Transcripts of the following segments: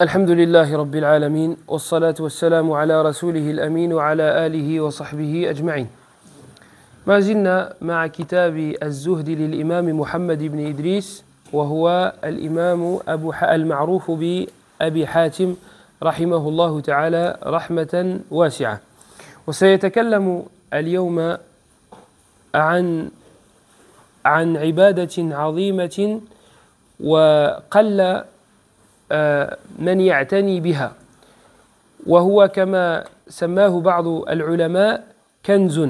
الحمد لله رب العالمين والصلاة والسلام على رسوله الأمين وعلى آله وصحبه أجمعين. ما زلنا مع كتاب الزهد للإمام محمد بن إدريس، وهو الإمام المعروف بأبي حاتم رحمه الله تعالى رحمة واسعة. وسيتكلم اليوم عن عبادة عظيمة وقل من يعتني بها، وهو كما سماه بعض العلماء كنز،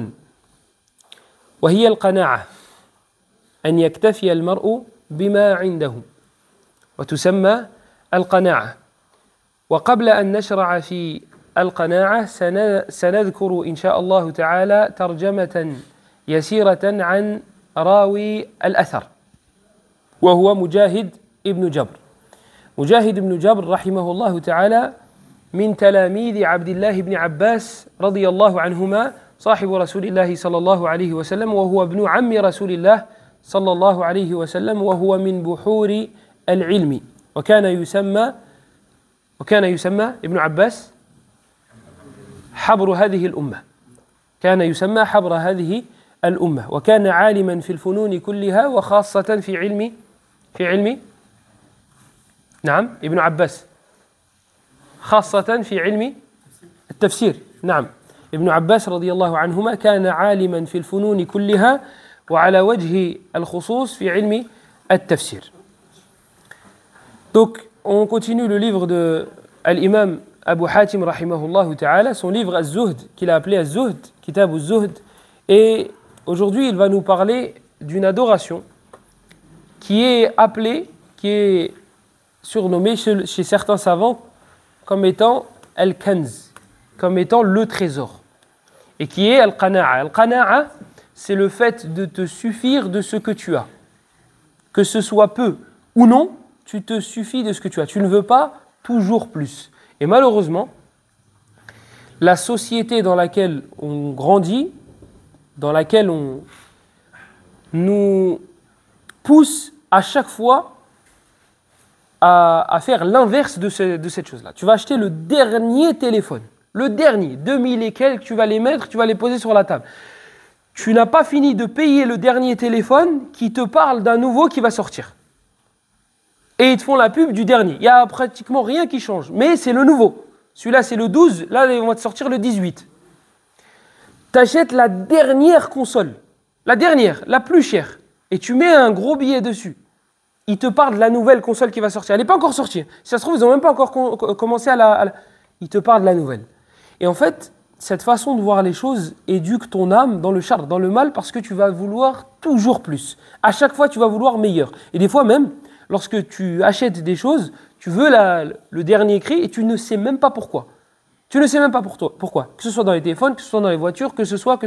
وهي القناعة، أن يكتفي المرء بما عنده، وتسمى القناعة. وقبل أن نشرع في القناعة سنذكر إن شاء الله تعالى ترجمة يسيرة عن راوي الأثر، وهو مجاهد ابن جبر. مجاهد بن جبر رحمه الله تعالى من تلاميذ عبد الله بن عباس رضي الله عنهما، صاحب رسول الله صلى الله عليه وسلم، وهو ابن عم رسول الله صلى الله عليه وسلم، وهو من بحور العلم، وكان يسمى ابن عباس حبر هذه الأمة، كان يسمى حبر هذه الأمة، وكان عالما في الفنون كلها، وخاصة في علم نعم ابن عباس خاصة في علم التفسير. نعم، ابن عباس رضي الله عنهما كان عالما في الفنون كلها، وعلى وجه الخصوص في علم التفسير. Donc, on continue le livre de l'imam Abu Hatim rahimahullah ta'ala, son livre Az-Zuhd, qu'il a appelé Az-Zuhd, Kitab Az-Zuhd. Et aujourd'hui, il va nous parler d'une adoration qui est appelée, qui est surnommée chez certains savants comme étant Al-Kanz, comme étant le trésor, et qui est Al-Qana'a. Al-Qana'a, c'est le fait de te suffire de ce que tu as. Que ce soit peu ou non, tu te suffis de ce que tu as. Tu ne veux pas toujours plus. Et malheureusement, la société dans laquelle on grandit, dans laquelle on nous pousse à chaque fois à faire l'inverse de cette chose-là. Tu vas acheter le dernier téléphone, le dernier, 2000 et quelques, tu vas les mettre, tu vas les poser sur la table. Tu n'as pas fini de payer le dernier téléphone qui te parle d'un nouveau qui va sortir. Et ils te font la pub du dernier. Il n'y a pratiquement rien qui change, mais c'est le nouveau. Celui-là, c'est le 12, là, ils vont te sortir le 18. Tu achètes la dernière console, la dernière, la plus chère, et tu mets un gros billet dessus. Il te parle de la nouvelle console qui va sortir. Elle n'est pas encore sortie. Si ça se trouve, ils n'ont même pas encore commencé Il te parle de la nouvelle. Et en fait, cette façon de voir les choses éduque ton âme dans le charr, dans le mal, parce que tu vas vouloir toujours plus. À chaque fois, tu vas vouloir meilleur. Et des fois même, lorsque tu achètes des choses, tu veux le dernier cri et tu ne sais même pas pourquoi. Tu ne sais même pas pourquoi. Que ce soit dans les téléphones, que ce soit dans les voitures, que ce soit.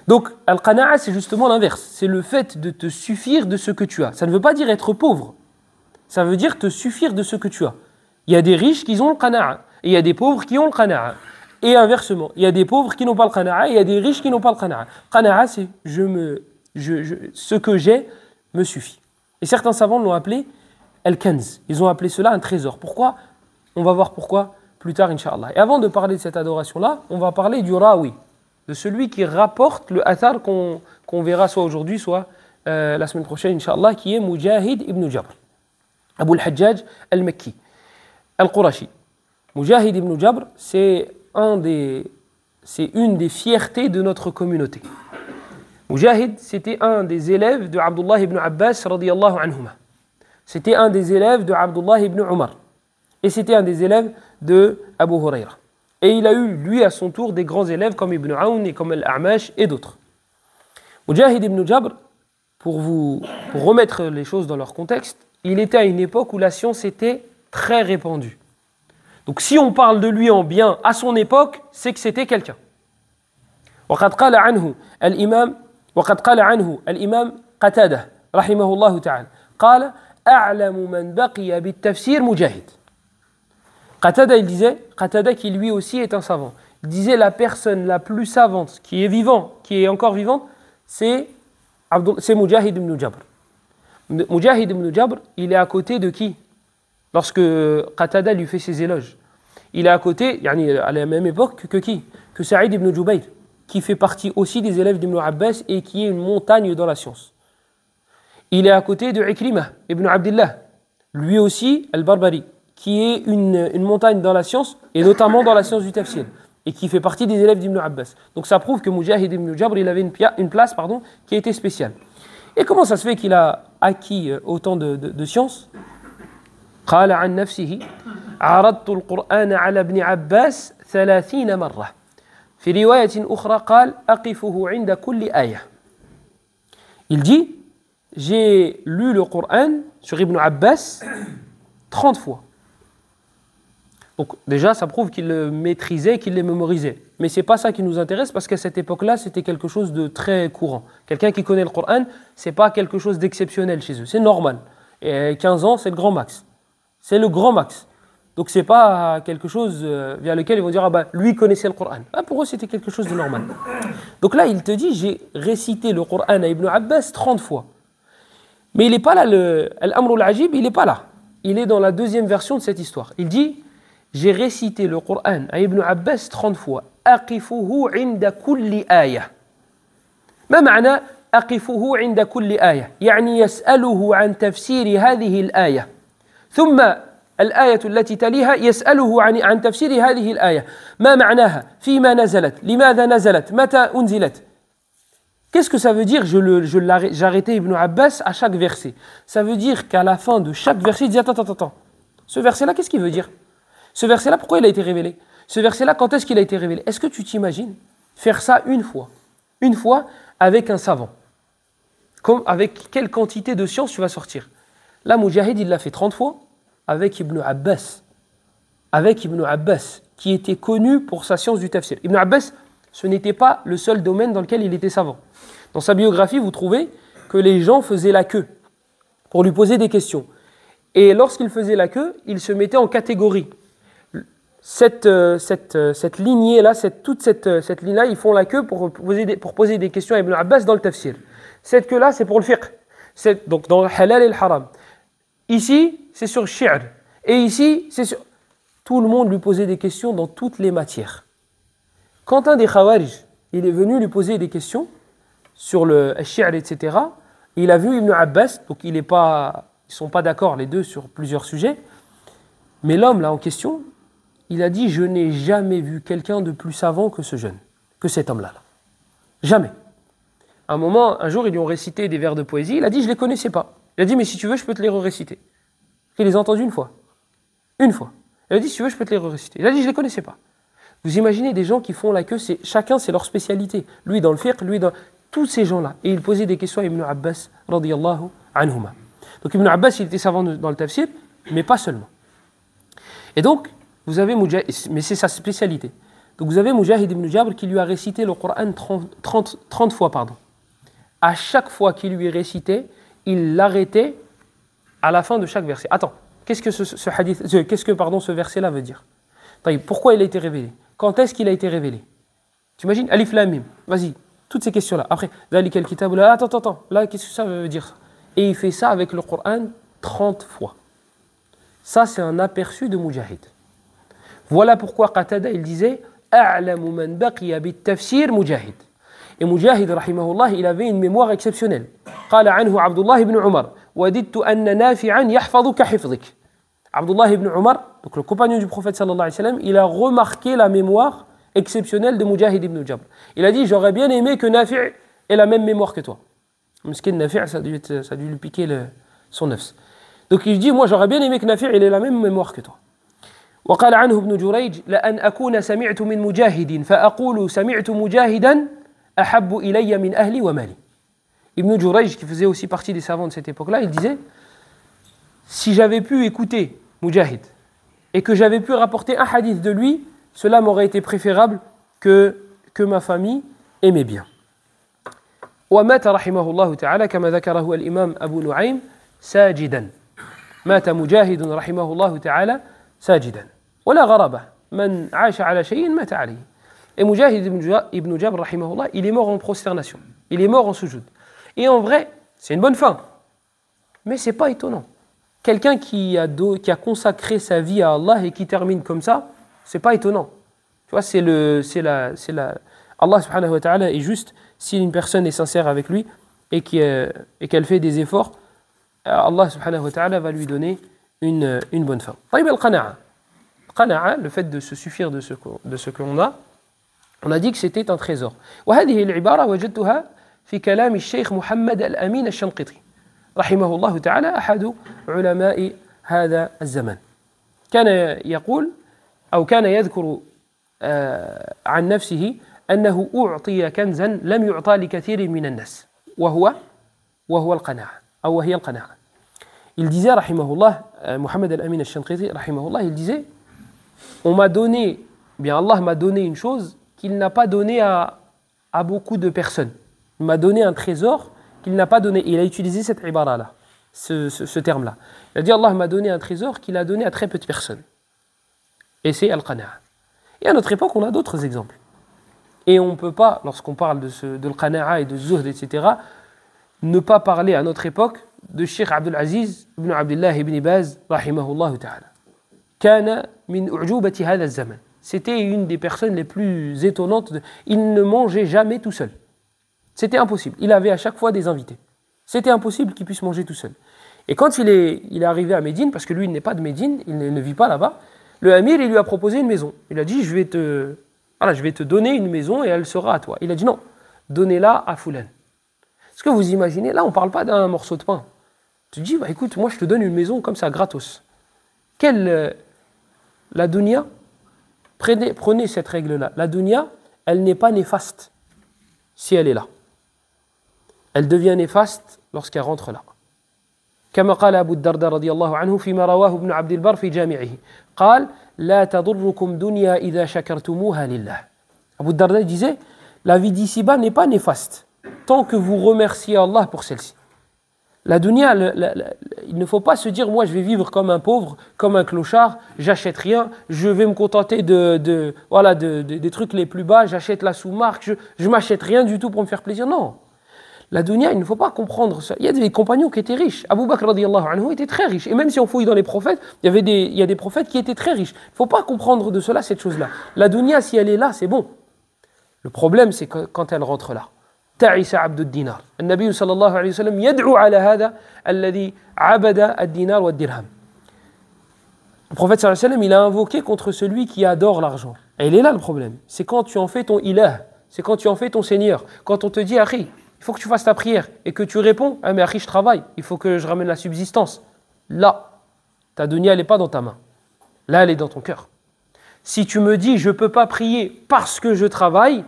Donc, Al-Qana'a, c'est justement l'inverse. C'est le fait de te suffire de ce que tu as. Ça ne veut pas dire être pauvre. Ça veut dire te suffire de ce que tu as. Il y a des riches qui ont le Qana'a, et il y a des pauvres qui ont le Qana'a. Et inversement, il y a des pauvres qui n'ont pas le Qana'a, et il y a des riches qui n'ont pas le Qana'a. Qana'a, c'est ce que j'ai me suffit. Et certains savants l'ont appelé Al-Kanz. Ils ont appelé cela un trésor. Pourquoi ? On va voir pourquoi plus tard, Inch'Allah. Et avant de parler de cette adoration-là, on va parler du Rawi, de celui qui rapporte le athar qu'on verra soit aujourd'hui, soit la semaine prochaine, Inch'Allah, qui est Mujahid ibn Jabr, Abu al-Hajjaj al-Makki, al-Qurashi. Mujahid ibn Jabr, c'est une des fiertés de notre communauté. Mujahid, c'était un des élèves de Abdullah ibn Abbas radiyallahu anhuma. C'était un des élèves de Abdullah ibn Umar. Et c'était un des élèves de Abu Hurayra. Et il a eu, lui, à son tour, des grands élèves comme Ibn Aoun et comme Al-A'mash et d'autres. Mujahid ibn Jabr, pour remettre les choses dans leur contexte, il était à une époque où la science était très répandue. Donc si on parle de lui en bien à son époque, c'est que c'était quelqu'un. وقد قال عنه الإمام قتادة رحمه الله تعالى قال أعلم من بقي بالتفسير مجاهد. Qatada qui lui aussi est un savant, il disait la personne la plus savante qui est encore vivante, c'est Mujahid ibn Jabr. Mujahid ibn Jabr, il est à côté de qui? lorsque Qatada lui fait ses éloges. Il est à côté, à la même époque que qui? Que Saïd ibn Jubayr, qui fait partie aussi des élèves d'Ibn Abbas et qui est une montagne dans la science. Il est à côté de Ikrimah ibn Abdillah, lui aussi Al-Barbari, qui est une montagne dans la science, et notamment dans la science du tafsir, et qui fait partie des élèves d'Ibn Abbas. Donc ça prouve que Mujahid ibn Jabr, il avait une place qui était spéciale. Et comment ça se fait qu'il a acquis autant de sciences? قال عن نفسه عرضت القرآن على ابن عباس 30 مرة. في رواية أخرى قال أقفه عند كل آية. Il dit, j'ai lu le Coran sur Ibn Abbas 30 fois. Donc déjà, ça prouve qu'il le maîtrisait, qu'il le mémorisait. Mais ce n'est pas ça qui nous intéresse parce qu'à cette époque-là, c'était quelque chose de très courant. Quelqu'un qui connaît le Coran, ce n'est pas quelque chose d'exceptionnel chez eux. C'est normal. Et 15 ans, c'est le grand max. C'est le grand max. Donc ce n'est pas quelque chose via lequel ils vont dire « Ah bah, lui connaissait le Coran ». Ah, pour eux, c'était quelque chose de normal. Donc là, il te dit « J'ai récité le Coran à Ibn Abbas 30 fois ». Mais il n'est pas là, Al-Amr al-Ajib, il n'est pas là. Il est dans la deuxième version de cette histoire. Il dit « J'ai récité le Coran à Ibn Abbas 30 fois. أقفه عند كل آية. ما معنى أقفه عند كل آية؟ يعني يسأله عن تفسير هذه الآية. ثم الآية التي تليها يسأله عن تفسير هذه الآية. ما معناها؟ فيما نزلت؟ لماذا نزلت؟ متى أنزلت؟ Qu'est-ce que ça veut dire? J'arrêtais Ibn Abbas à chaque verset. Ça veut dire qu'à la fin de chaque verset, il dit attends. Ce verset-là, qu'est-ce qu'il veut dire? Ce verset-là, pourquoi il a été révélé? Ce verset-là, quand est-ce qu'il a été révélé? Est-ce que tu t'imagines faire ça une fois avec un savant? Avec quelle quantité de science tu vas sortir? Là, Mujahid, il l'a fait 30 fois avec Ibn Abbas. Avec Ibn Abbas, qui était connu pour sa science du tafsir. Ibn Abbas, ce n'était pas le seul domaine dans lequel il était savant. Dans sa biographie, vous trouvez que les gens faisaient la queue pour lui poser des questions. Et lorsqu'il faisait la queue, il se mettait en catégorie. Cette lignée-là, toute cette ligne-là, ils font la queue pour poser des questions à Ibn Abbas dans le tafsir. Cette queue-là, c'est pour le fiqh. Donc dans le halal et le haram. Ici, c'est sur le shi'r. Et ici, c'est sur... Tout le monde lui posait des questions dans toutes les matières. Quand un des Khawarij, il est venu lui poser des questions sur le shi'r, etc., il a vu Ibn Abbas, donc ils ne sont pas d'accord les deux sur plusieurs sujets, mais l'homme là en question, il a dit « Je n'ai jamais vu quelqu'un de plus savant que ce jeune, que cet homme-là. Jamais. » Un jour, ils lui ont récité des vers de poésie, il a dit « Je ne les connaissais pas. » Il a dit « Mais si tu veux, je peux te les réciter. » Il les a entendus une fois. Il a dit « Si tu veux, je peux te les réciter. » Il a dit « Je ne les connaissais pas. » Vous imaginez des gens qui font la queue, chacun c'est leur spécialité. Lui dans le fiqh, lui dans... Tous ces gens-là. Et il posait des questions à Ibn Abbas, radiyallahu anhuma. Donc Ibn Abbas, il était savant dans le tafsir, mais pas seulement. Et donc, vous avez Mujahid, mais c'est sa spécialité. Donc vous avez Mujahid ibn Jabr qui lui a récité le Coran 30 fois. À chaque fois qu'il lui récitait, il l'arrêtait à la fin de chaque verset. Attends, qu'est-ce que ce verset-là veut dire? Pourquoi il a été révélé? Quand est-ce qu'il a été révélé? Tu imagines? Alif Lam Mim. Vas-y, toutes ces questions-là. Après, Dhalika al-kitab, attends. Là, qu'est-ce que ça veut dire? Et il fait ça avec le Coran 30 fois. Ça, c'est un aperçu de Mujahid. Voilà pourquoi Qatada, il disait A'lamu man baqiya bit-tafsir Mujahid. Et Mujahid, rahimahullah, il avait une mémoire exceptionnelle. Qala anhu Abdullah ibn Umar Wadidtu anna nafi'an yahfadhu ka hifdhik. Abdullah ibn Umar, donc le compagnon du prophète sallallahu alayhi wa sallam, il a remarqué la mémoire exceptionnelle de Mujahid ibn Jabr. Il a dit j'aurais bien aimé que Nafi' ait la même mémoire que toi. Miskin Nafi', ça a dû lui piquer son nefs. Donc il dit moi j'aurais bien aimé que Nafi' ait la même mémoire que toi. وقال عنه ابن جريج لأن أكون سمعت من مجاهد فأقول سمعت مجاهدا أحب إلي من أهلي ومالي. Ibn Jurayj, qui faisait aussi partie des savants de cette époque-là, il disait si j'avais pu écouter Mujahid et que j'avais pu rapporter un hadith de lui, cela m'aurait été préférable que ma famille et mes biens. ومات رحمه الله تعالى كما ذكره الإمام أبو نعيم ساجدا. مات مجاهد رحمه الله تعالى ساجدا. ولا غرابة من عاش على شيء مات عليه. Et Mujahid ibn Jabr rahimahullah, il est mort en prosternation. Il est mort en sujoud. Et en vrai, c'est une bonne fin. Mais c'est pas étonnant. quelqu'un qui a consacré sa vie à Allah et qui termine comme ça, c'est pas étonnant. Tu vois, Allah subhanahu wa ta'ala est juste si une personne est sincère avec lui et qu'elle fait des efforts, Allah subhanahu wa ta'ala va lui donner une bonne fin. طيب القناعة. Qana'a, le fait de se suffire de ce qu'on a, on a dit que c'était un trésor. وهذه العبارة وجدتها في كلام الشيخ محمد الأمين الشنقيطي رحمه الله تعالى أحد علماء هذا الزمان. كان يقول أو كان يذكر عن نفسه أنه أعطي كنزا لم يعطى لكثير من الناس وهو القناعة أو وهي القناعة. Il disait rahimahullah, Mohamed al-Amin al-Shanqiti rahimahullah, il disait on m'a donné, bien Allah m'a donné une chose qu'il n'a pas donné à beaucoup de personnes. Il m'a donné un trésor qu'il n'a pas donné. Il a utilisé cette ibara-là, ce terme-là. Il a dit Allah m'a donné un trésor qu'il a donné à très peu de personnes. Et c'est al-qana'a. Et à notre époque, on a d'autres exemples. Et on ne peut pas, lorsqu'on parle de al-qana'a et de zuhd, etc., ne pas parler à notre époque de Cheikh Abdul Aziz ibn Abdullah ibn Baz, rahimahullah ta'ala. Kana min u'jubati hadha az-zaman. C'était une des personnes les plus étonnantes. Il ne mangeait jamais tout seul. C'était impossible. Il avait à chaque fois des invités. C'était impossible qu'il puisse manger tout seul. Et quand il est arrivé à Médine, parce que lui il n'est pas de Médine, il ne vit pas là-bas, le Amir il lui a proposé une maison. Il a dit je vais te donner une maison et elle sera à toi. Il a dit non, donnez-la à Foulan. Est-ce que vous imaginez, là on ne parle pas d'un morceau de pain. Tu dis bah, écoute, moi je te donne une maison comme ça gratos. La dunya, prenez cette règle-là. La dunya, elle n'est pas néfaste si elle est là. Elle devient néfaste lorsqu'elle rentre là. كما قال أبو الدرداء رضي الله عنه فيما رواه ابن عبد البر في جامعه قال لا تضركم دنيا إذا شكرتموها لله. Abu Darda disait la vie d'ici-bas n'est pas néfaste tant que vous remerciez Allah pour celle-ci. La dunya, il ne faut pas se dire moi je vais vivre comme un pauvre, comme un clochard, j'achète rien, je vais me contenter des trucs les plus bas, j'achète la sous-marque, je m'achète rien du tout pour me faire plaisir. Non. La dunya, il ne faut pas comprendre ça. Il y a des compagnons qui étaient riches. Abu Bakr radiyallahu anhu était très riche. Et même si on fouille dans les prophètes, il y a des prophètes qui étaient très riches. Il ne faut pas comprendre de cela cette chose-là. La dunya, si elle est là, c'est bon. Le problème, c'est quand elle rentre là. تعس عبد الدينار النبي صلى الله عليه وسلم يدعو على هذا الذي عبد الدينار والدرهم. Le prophète sallallahu alayhi wa sallam, il a invoqué contre celui qui adore l'argent. Et il est là le problème. C'est quand tu en fais ton ilah, c'est quand tu en fais ton seigneur. Quand on te dit, Akhi, il faut que tu fasses ta prière et que tu réponds, ah mais Akhi, je travaille, il faut que je ramène la subsistance. Là, ta dunya, elle n'est pas dans ta main. Là, elle est dans ton cœur. Si tu me dis, je ne peux pas prier parce que je travaille,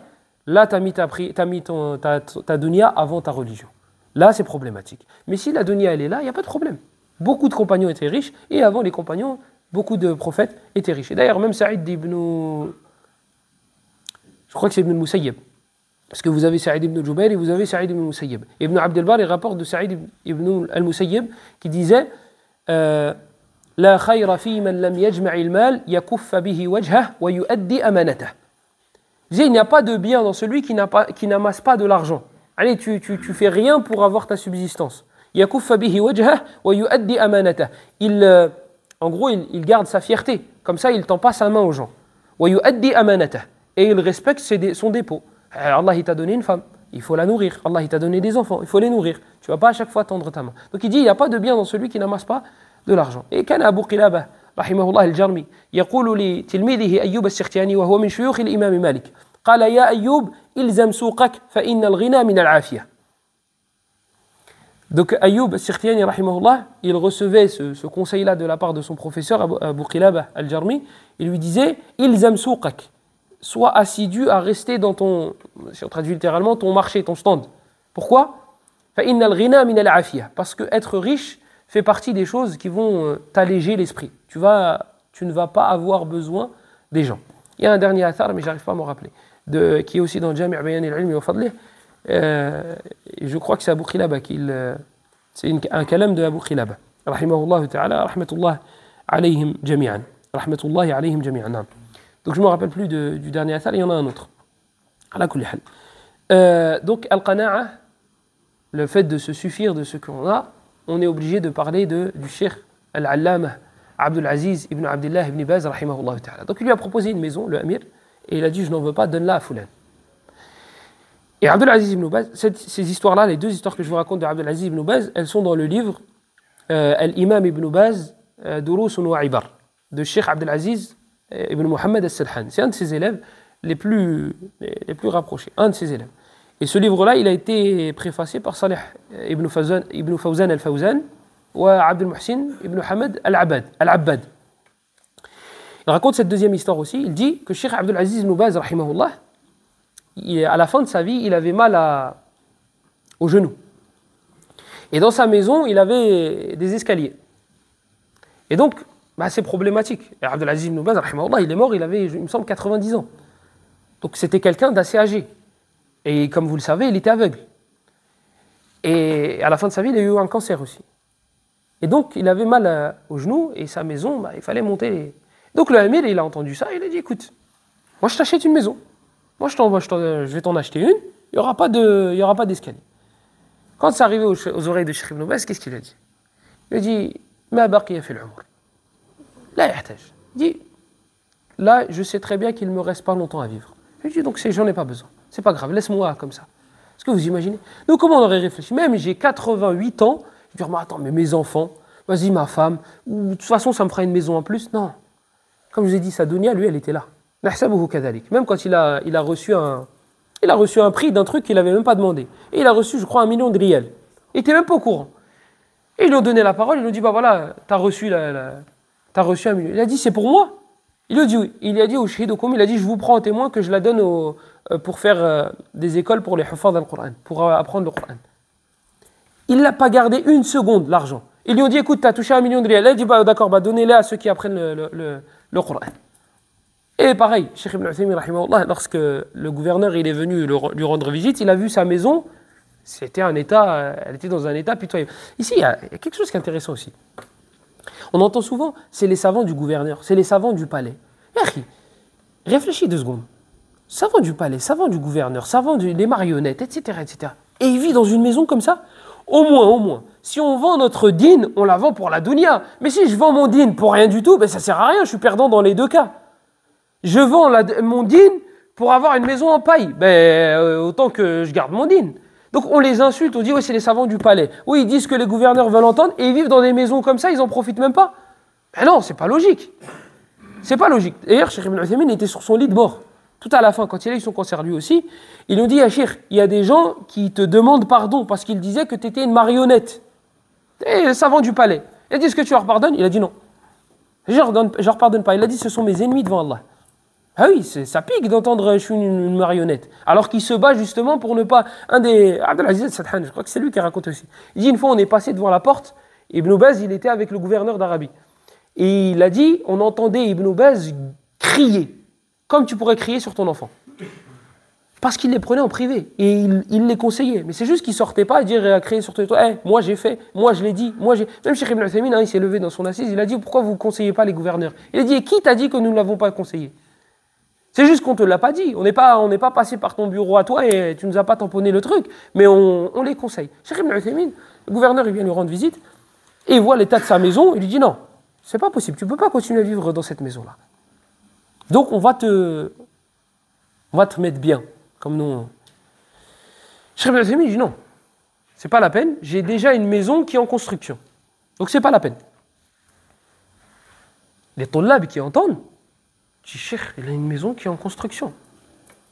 là, tu as mis ta dunya avant ta religion. Là, c'est problématique. Mais si la dunya, elle est là, il n'y a pas de problème. Beaucoup de compagnons étaient riches, et avant les compagnons, beaucoup de prophètes étaient riches. Et d'ailleurs, même Saïd ibn... Je crois que c'est Ibn al-Musayyib. Parce que vous avez Saïd ibn Jubayr et vous avez Saïd ibn al-Musayyib. Ibn Abd al-Bar, il rapporte de Saïd ibn al-Musayyib qui disait La khayra fi man lam yajma'il mal yakuffa bihi wajhah wa yuaddi amanatah. Il disait, il n'y a pas de bien dans celui qui n'amasse pas de l'argent. Allez, tu fais rien pour avoir ta subsistance. Yakuffa bihi wajhah wa yuaddi amanatah. En gros, il garde sa fierté. Comme ça, il ne tend pas sa main aux gens. Wa yuaddi amanatah. Et il respecte son dépôt. Allah, il t'a donné une femme, il faut la nourrir. Allah, il t'a donné des enfants, il faut les nourrir. Tu ne vas pas à chaque fois tendre ta main. Donc il dit, il n'y a pas de bien dans celui qui n'amasse pas de l'argent. Et كان أبو قلابة رحمه الله الجرمي يقول لتلميذه أيوب السختياني وهو من شيوخ الإمام مالك قال يا أيوب إلزم سوقك فإن الغنى من العافية. Donc Ayyub al-Sikhtiyani rahimahullah, il recevait ce conseil-là de la part de son professeur Abu Qilabah al-Jarmi. Il lui disait ilzam souqak, sois assidu à rester dans ton, si on traduit littéralement, ton marché, ton stand. Pourquoi? Fa innal ghina min al-afiyah, parce que être riche fait partie des choses qui vont t'alléger l'esprit. Tu ne vas pas avoir besoin des gens. Il y a un dernier athar, mais j'arrive pas à m'en rappeler, qui est aussi dans Jami' Bayan al-Ilm wa Fadlih. Je crois que c'est Abu Qilabah c'est un kalam de Abu Qilabah rahimahullah ta'ala rahmatullah alayhim jami'an rahmatullahi alayhim jami'an. Donc je ne me rappelle plus du dernier athar, il y en a un autre ala kulli hal. Donc al-qana'a, le fait de se suffire de ce qu'on a, on est obligé de parler du cheikh Al-Allama Abdul Aziz ibn Abdullah ibn Baz, rahimahullah ta'ala. Donc il lui a proposé une maison, le Amir, et il a dit je n'en veux pas, donne-la à Fulan. Et Abdul Aziz ibn Baz, ces histoires-là, les deux histoires que je vous raconte de Abdul Aziz ibn Baz, elles sont dans le livre Al-Imam ibn Baz, Durusun wa Ibar, de Cheikh Abdul Aziz ibn Muhammad al-Salhan. C'est un de ses élèves les plus rapprochés, un de ses élèves. Et ce livre-là, il a été préfacé par Salih ibn Fawzan al-Fawzan ou Abdul Muhsin ibn Hamad al-Abbad. Il raconte cette deuxième histoire aussi. Il dit que Cheikh Abdul Aziz ibn Baz, rahimahullah, à la fin de sa vie, il avait mal au genou. Et dans sa maison, il avait des escaliers. Et donc, c'est problématique. Et Abdul Aziz ibn Baz, rahimahullah, il est mort, il avait, il me semble, 90 ans. Donc c'était quelqu'un d'assez âgé. Et comme vous le savez, il était aveugle. Et à la fin de sa vie, il a eu un cancer aussi. Et donc, il avait mal au genou, et sa maison, il fallait monter. Donc le Amir, il a entendu ça, il a dit, écoute, moi je t'achète une maison. Moi je vais t'en acheter une, il n'y aura pas d'escalier. Quand c'est arrivé aux oreilles de Cheikh Ibn Baz, qu'est-ce qu'il a dit? Il a dit, ma baqiya fil umr. La yahtaj. Il dit, là, je sais très bien qu'il ne me reste pas longtemps à vivre. Il dit, donc j'en ai pas besoin. C'est pas grave, laisse-moi comme ça. Est-ce que vous imaginez? Donc comment on aurait réfléchi? Même j'ai 88 ans, je vais dire, attends, mais mes enfants, vas-y ma femme, ou de toute façon ça me fera une maison en plus. Non. Comme je vous ai dit, sa dunya, lui, elle était là. Même quand il a reçu un prix d'un truc qu'il n'avait même pas demandé. Et il a reçu, je crois, 1 million de riels. Il n'était même pas au courant. Et ils lui ont donné la parole, ils lui ont dit, voilà, t'as reçu 1 million. Il a dit, c'est pour moi. Il a dit oui. Il a dit au shahidukum, il a dit, je vous prends en témoin que je la donne pour faire des écoles pour les huffaz al-Qur'an, pour apprendre le Qur'an. Il n'a pas gardé une seconde, l'argent. Ils lui ont dit, écoute, tu as touché 1 million de riels. Il a dit, d'accord, donnez-les à ceux qui apprennent le Qur'an. Et pareil, Cheikh Ibn Uthaymin, rahimahullah, lorsque le gouverneur il est venu lui rendre visite, il a vu sa maison, elle était dans un état pitoyable. Ici, il y a quelque chose qui est intéressant aussi. On entend souvent, c'est les savants du gouverneur, c'est les savants du palais. Réfléchis 2 secondes. Savants du palais, savants du gouverneur, des marionnettes, etc., etc. Et il vit dans une maison comme ça. Au moins. Si on vend notre dîne, on la vend pour la dunya. Mais si je vends mon dîne pour rien du tout, ça sert à rien, je suis perdant dans les 2 cas. Je vends mon dîne pour avoir une maison en paille. Autant que je garde mon dîne. Donc on les insulte, on dit oui, c'est les savants du palais. Oui, ils disent que les gouverneurs veulent entendre et ils vivent dans des maisons comme ça, ils en profitent même pas. Non, c'est pas logique. C'est pas logique. D'ailleurs, Cheikh Ibn Uthaymin était sur son lit de mort. Tout à la fin, quand il a eu son cancer lui aussi, il nous dit, Cheikh, il y a des gens qui te demandent pardon parce qu'ils disaient que tu étais une marionnette. Et les savants du palais. Il a dit, est-ce que tu leur pardonnes? Il a dit non. Je leur pardonne pas. Il a dit, ce sont mes ennemis devant Allah. Ah oui, ça pique d'entendre je suis une marionnette. Alors qu'il se bat justement pour ne pas... Abdul Aziz al-Salhan, je crois que c'est lui qui raconte aussi. Il dit, une fois on est passé devant la porte, Ibn Baz, il était avec le gouverneur d'Arabie. Et il a dit, on entendait Ibn Baz crier, comme tu pourrais crier sur ton enfant. Parce qu'il les prenait en privé, et il les conseillait. Mais c'est juste qu'il ne sortait pas à crier sur ton enfant, moi j'ai fait, moi je l'ai dit, Même Cheikh Ibn Uthaymin, il s'est levé dans son assise, il a dit, pourquoi vous ne conseillez pas les gouverneurs? Il a dit, et qui t'a dit que nous ne l'avons pas conseillé? C'est juste qu'on ne te l'a pas dit. On n'est pas passé par ton bureau à toi et tu ne nous as pas tamponné le truc, mais on les conseille. Cheikh Ibn Uthaymin, le gouverneur, il vient lui rendre visite et il voit l'état de sa maison. Il lui dit non, c'est pas possible. Tu ne peux pas continuer à vivre dans cette maison-là. Donc on va te mettre bien, comme nous. Cheikh Ibn Uthaymin dit non, c'est pas la peine. J'ai déjà une maison qui est en construction, donc c'est pas la peine. Les tollabs qui entendent. Cheikh, il a une maison qui est en construction.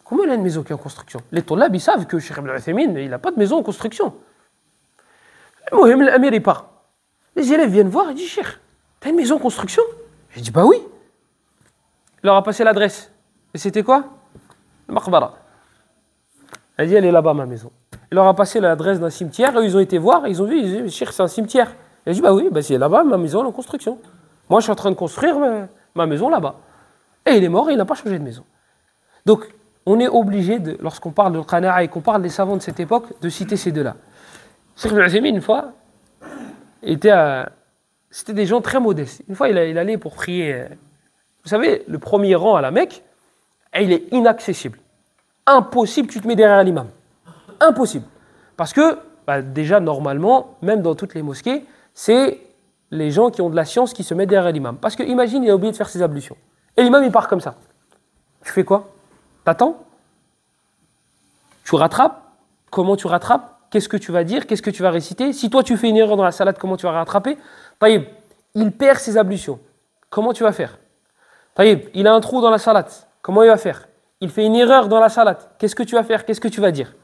Comment il a une maison qui est en construction? Les tollabs, ils savent que Cheikh Ibn Uthaymin, il n'a pas de maison en construction. L'Amir, il part. Les élèves viennent voir, ils disent, Cheikh, t'as une maison en construction? Il dit, oui. Il leur a passé l'adresse. Et c'était quoi? Le Maqbara. Il a dit, elle est là-bas, ma maison. Il leur a passé l'adresse d'un cimetière, eux, ils ont été voir, ils ont vu, ils ont dit, Cheikh, c'est un cimetière. Il a dit, oui, c'est là-bas, ma maison est en construction. Moi, je suis en train de construire ma maison là-bas. Et il est mort et il n'a pas changé de maison. Donc, on est obligé, lorsqu'on parle de Qana'a et qu'on parle des savants de cette époque, de citer ces 2-là. Cheikh Ibn Uthaymin, une fois, c'était des gens très modestes. Une fois, il allait pour prier. Vous savez, le premier rang à la Mecque, il est inaccessible. Impossible, tu te mets derrière l'imam. Impossible. Parce que, déjà, normalement, même dans toutes les mosquées, c'est les gens qui ont de la science qui se mettent derrière l'imam. Parce que imagine, il a oublié de faire ses ablutions. Et l'imam, il part comme ça. Tu fais quoi? T'attends? Tu rattrapes? Comment tu rattrapes? Qu'est-ce que tu vas dire? Qu'est-ce que tu vas réciter? Si toi, tu fais une erreur dans la salade, comment tu vas rattraper? Taïb, il perd ses ablutions. Comment tu vas faire? Taïb, il a un trou dans la salade. Comment il va faire? Il fait une erreur dans la salade. Qu'est-ce que tu vas faire? Qu'est-ce que tu vas dire?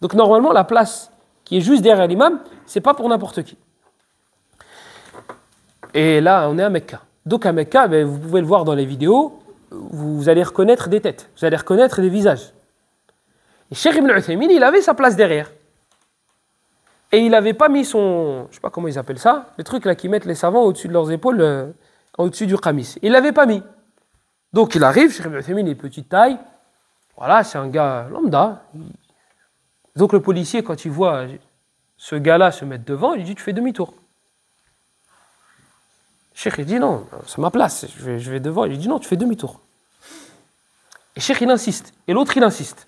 Donc normalement, la place qui est juste derrière l'imam, c'est pas pour n'importe qui. Et là, on est à Mecca. Donc à Mecca, ben, vous pouvez le voir dans les vidéos, vous allez reconnaître des têtes, vous allez reconnaître des visages. Et Cheikh Ibn Uthaymin, il avait sa place derrière. Et il n'avait pas mis son, je ne sais pas comment ils appellent ça, le truc là qui mettent les savants au-dessus de leurs épaules, au-dessus du qamis. Il ne l'avait pas mis. Donc il arrive, Cheikh Ibn Uthaymin, il est petite taille. Voilà, c'est un gars lambda. Donc le policier, quand il voit ce gars-là se mettre devant, il dit, tu fais demi-tour. Cheikh, il dit, non, c'est ma place, je vais devant. Il dit, non, tu fais demi-tour. Et Cheikh, il insiste. Et l'autre, il insiste.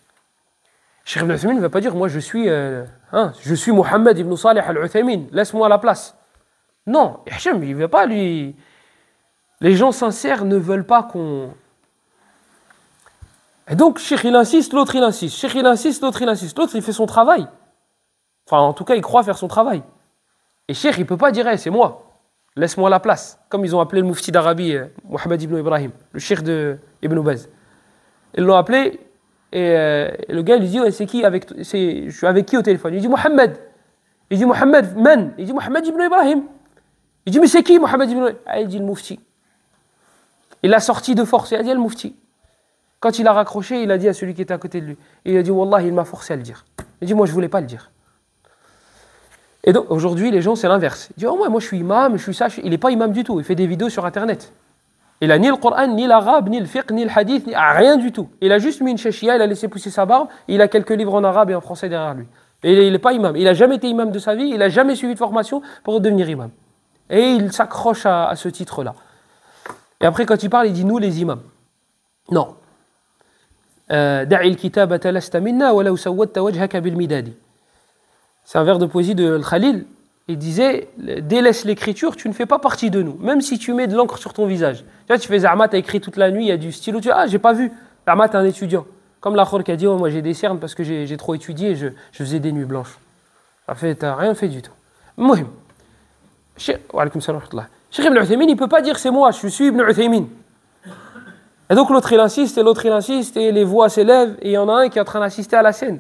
Cheikh Ibn Uthaymin ne va pas dire, moi, je suis Mohammed ibn Salih al-Uthaymin, laisse-moi la place. Non, Hichem, il ne veut pas lui... Les gens sincères ne veulent pas qu'on... Et donc, Cheikh, il insiste, l'autre, il insiste. Cheikh, il insiste, l'autre, il insiste. L'autre, il fait son travail. Enfin, en tout cas, il croit faire son travail. Et Cheikh, il ne peut pas dire, hey, c'est moi. Laisse-moi la place. Comme ils ont appelé le mufti d'Arabie, Mohammed ibn Ibrahim, le cheikh de Ibn Baz. Ils l'ont appelé, et le gars lui dit, ouais, c'est qui je suis avec qui au téléphone? Il dit, Mohammed. Il dit, Mohammed, man? Il dit, Mohammed ibn Ibrahim. Il dit, mais c'est qui Mohammed ibn Ibrahim? Ah, il dit, le mufti. Il l'a sorti de force, il a dit, le mufti. Quand il a raccroché, il a dit à celui qui était à côté de lui. Il a dit, Wallah, il m'a forcé à le dire. Il dit, moi, je ne voulais pas le dire. Et donc, aujourd'hui, les gens, c'est l'inverse. Ils disent, oh, moi, je suis imam, je suis ça. Il n'est pas imam du tout. Il fait des vidéos sur Internet. Il n'a ni le Coran, ni l'arabe, ni le fiqh, ni le hadith, rien du tout. Il a juste mis une chachia, il a laissé pousser sa barbe, et il a quelques livres en arabe et en français derrière lui. Et il n'est pas imam. Il n'a jamais été imam de sa vie, il n'a jamais suivi de formation pour devenir imam. Et il s'accroche à ce titre-là. Et après, quand il parle, il dit, nous, les imams. Non. Da'i al-kitabata lasta minna wa law sawwadta wajhaka bil midadi. C'est un vers de poésie de Khalil. Il disait, délaisse l'écriture, tu ne fais pas partie de nous. Même si tu mets de l'encre sur ton visage. Tu vois, tu fais Zahmat, t'as écrit toute la nuit, il y a du stylo. Tu dis, ah, j'ai pas vu. Zahmat, t'es un étudiant. Comme l'Akhor qui a dit, oh, moi j'ai des cernes parce que j'ai trop étudié et je faisais des nuits blanches. T'as rien fait du tout. Mouhim. Cheikh Ibn Uthaymin, il ne peut pas dire c'est moi, je suis Ibn Uthaymin. Et donc l'autre il insiste, et les voix s'élèvent, et il y en a un qui est en train d'assister à la scène.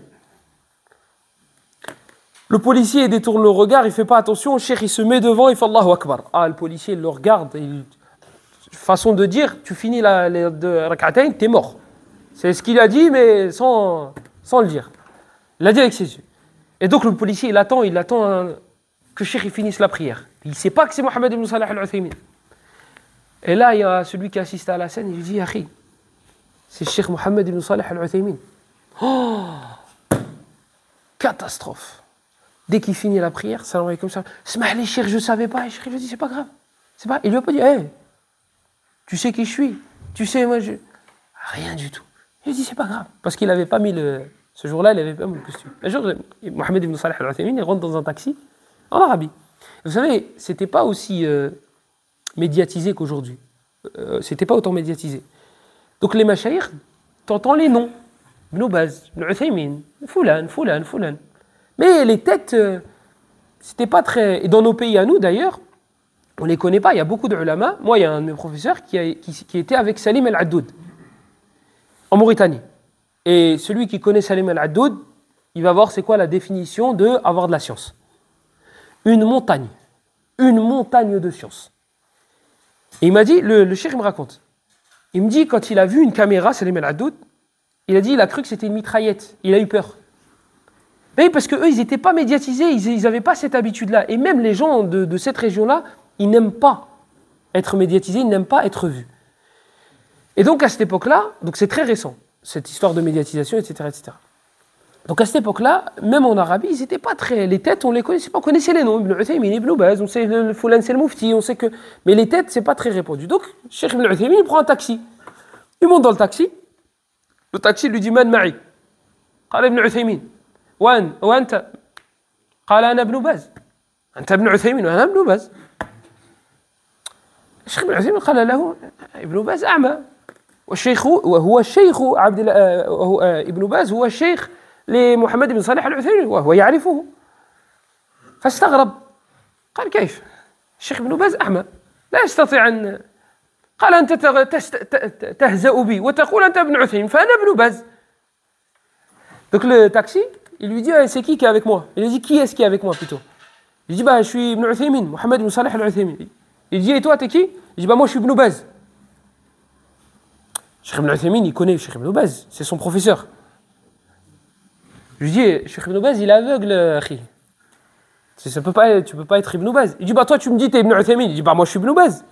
Le policier détourne le regard, il ne fait pas attention, le cheikh il se met devant, il fait Allahu Akbar. Ah, le policier il le regarde, façon de dire, tu finis les deux rak'atayn, t'es mort. C'est ce qu'il a dit, mais sans le dire. Il l'a dit avec ses yeux. Et donc le policier il attend que le cheikh il finisse la prière. Il ne sait pas que c'est Mohammed ibn Salih al-Uthaymin. Et là, il y a celui qui assiste à la scène, il lui dit, Akhi, c'est le cheikh Mohammed ibn Salih al-Uthaymin. Oh, catastrophe. Dès qu'il finit la prière, salam alaykoum, Smahli, cheikh, je ne savais pas. Et cheikh lui dit, c'est pas grave. Il lui a pas dit, hey, tu sais qui je suis? Tu sais, moi, rien du tout. Il lui dit, c'est pas grave. Parce qu'il n'avait pas mis ce jour-là, il n'avait pas mis le costume. Un jour, Mohammed ibn Salih al-Uthaymin, il rentre dans un taxi en Arabie. Vous savez, c'était pas aussi médiatisé qu'aujourd'hui. C'était pas autant médiatisé. Donc les mashayikh, t'entends les noms. Ibn Baz, Ibn Uthaymin, Fulan. Mais les têtes, c'était pas très... Et dans nos pays à nous, d'ailleurs, on les connaît pas. Il y a beaucoup de ulama. Moi, il y a un de mes professeurs qui était avec Salim al-Addoud, en Mauritanie. Et celui qui connaît Salim al-Addoud, il va voir c'est quoi la définition de avoir de la science. Une montagne de science. Et il m'a dit, le cheikh me raconte, il me dit quand il a vu une caméra, Salim al-Addoud, il a dit, il a cru que c'était une mitraillette, il a eu peur. Mais parce qu'eux, ils n'étaient pas médiatisés, ils n'avaient pas cette habitude-là. Et même les gens de cette région-là, ils n'aiment pas être médiatisés, ils n'aiment pas être vus. Et donc à cette époque-là, donc c'est très récent, cette histoire de médiatisation, etc., etc. Donc à cette époque-là, même en Arabie, ils n'étaient pas très... Les têtes, on les connaissait pas, on connaissait les noms, Ibn Uthaymin, Ibn Baz, on sait le Fulan, c'est le Mufti, on sait que... Mais les têtes, c'est pas très répandu. Donc, Cheikh Ibn Uthaymin, il prend un taxi. Il monte dans le taxi. Le taxi lui dit, Man ma'i. Qala Ibn Uthaymin. Anta. Qala ana Ibn Baz. Anta Ibn Uthaymin, ana Ibn Baz. الشيخ ابن عثيمين قال له ابن باز أعمى والشيخ وهو الشيخ ابن باز هو الشيخ لمحمد بن صالح العثيمين وهو يعرفه. فاستغرب قال كيف الشيخ ابن باز أعمى لا يستطيع أن قال أنت تهزأ بي وتقول أنت ابن عثيمين فأنا ابن باز. Donc le taxi, il lui dit c'est qui est avec moi? Il lui dit qui est-ce qui est avec moi plutôt? Il dit bah je suis Ibn Uthaymin, Mohamed Ibn Salih al-Uthaymin. Il dit et toi t'es qui? Il dit bah moi je suis Ibn Baz. Cheikh Ibn Uthaymin il connaît Cheikh Ibn Baz, c'est son professeur. Je lui dis Cheikh Ibn Baz il est aveugle akhi. Tu peux pas être Ibn Baz. Il dit bah toi tu me dis t'es Ibn Uthaymin. Il dit bah moi je suis Ibn Baz.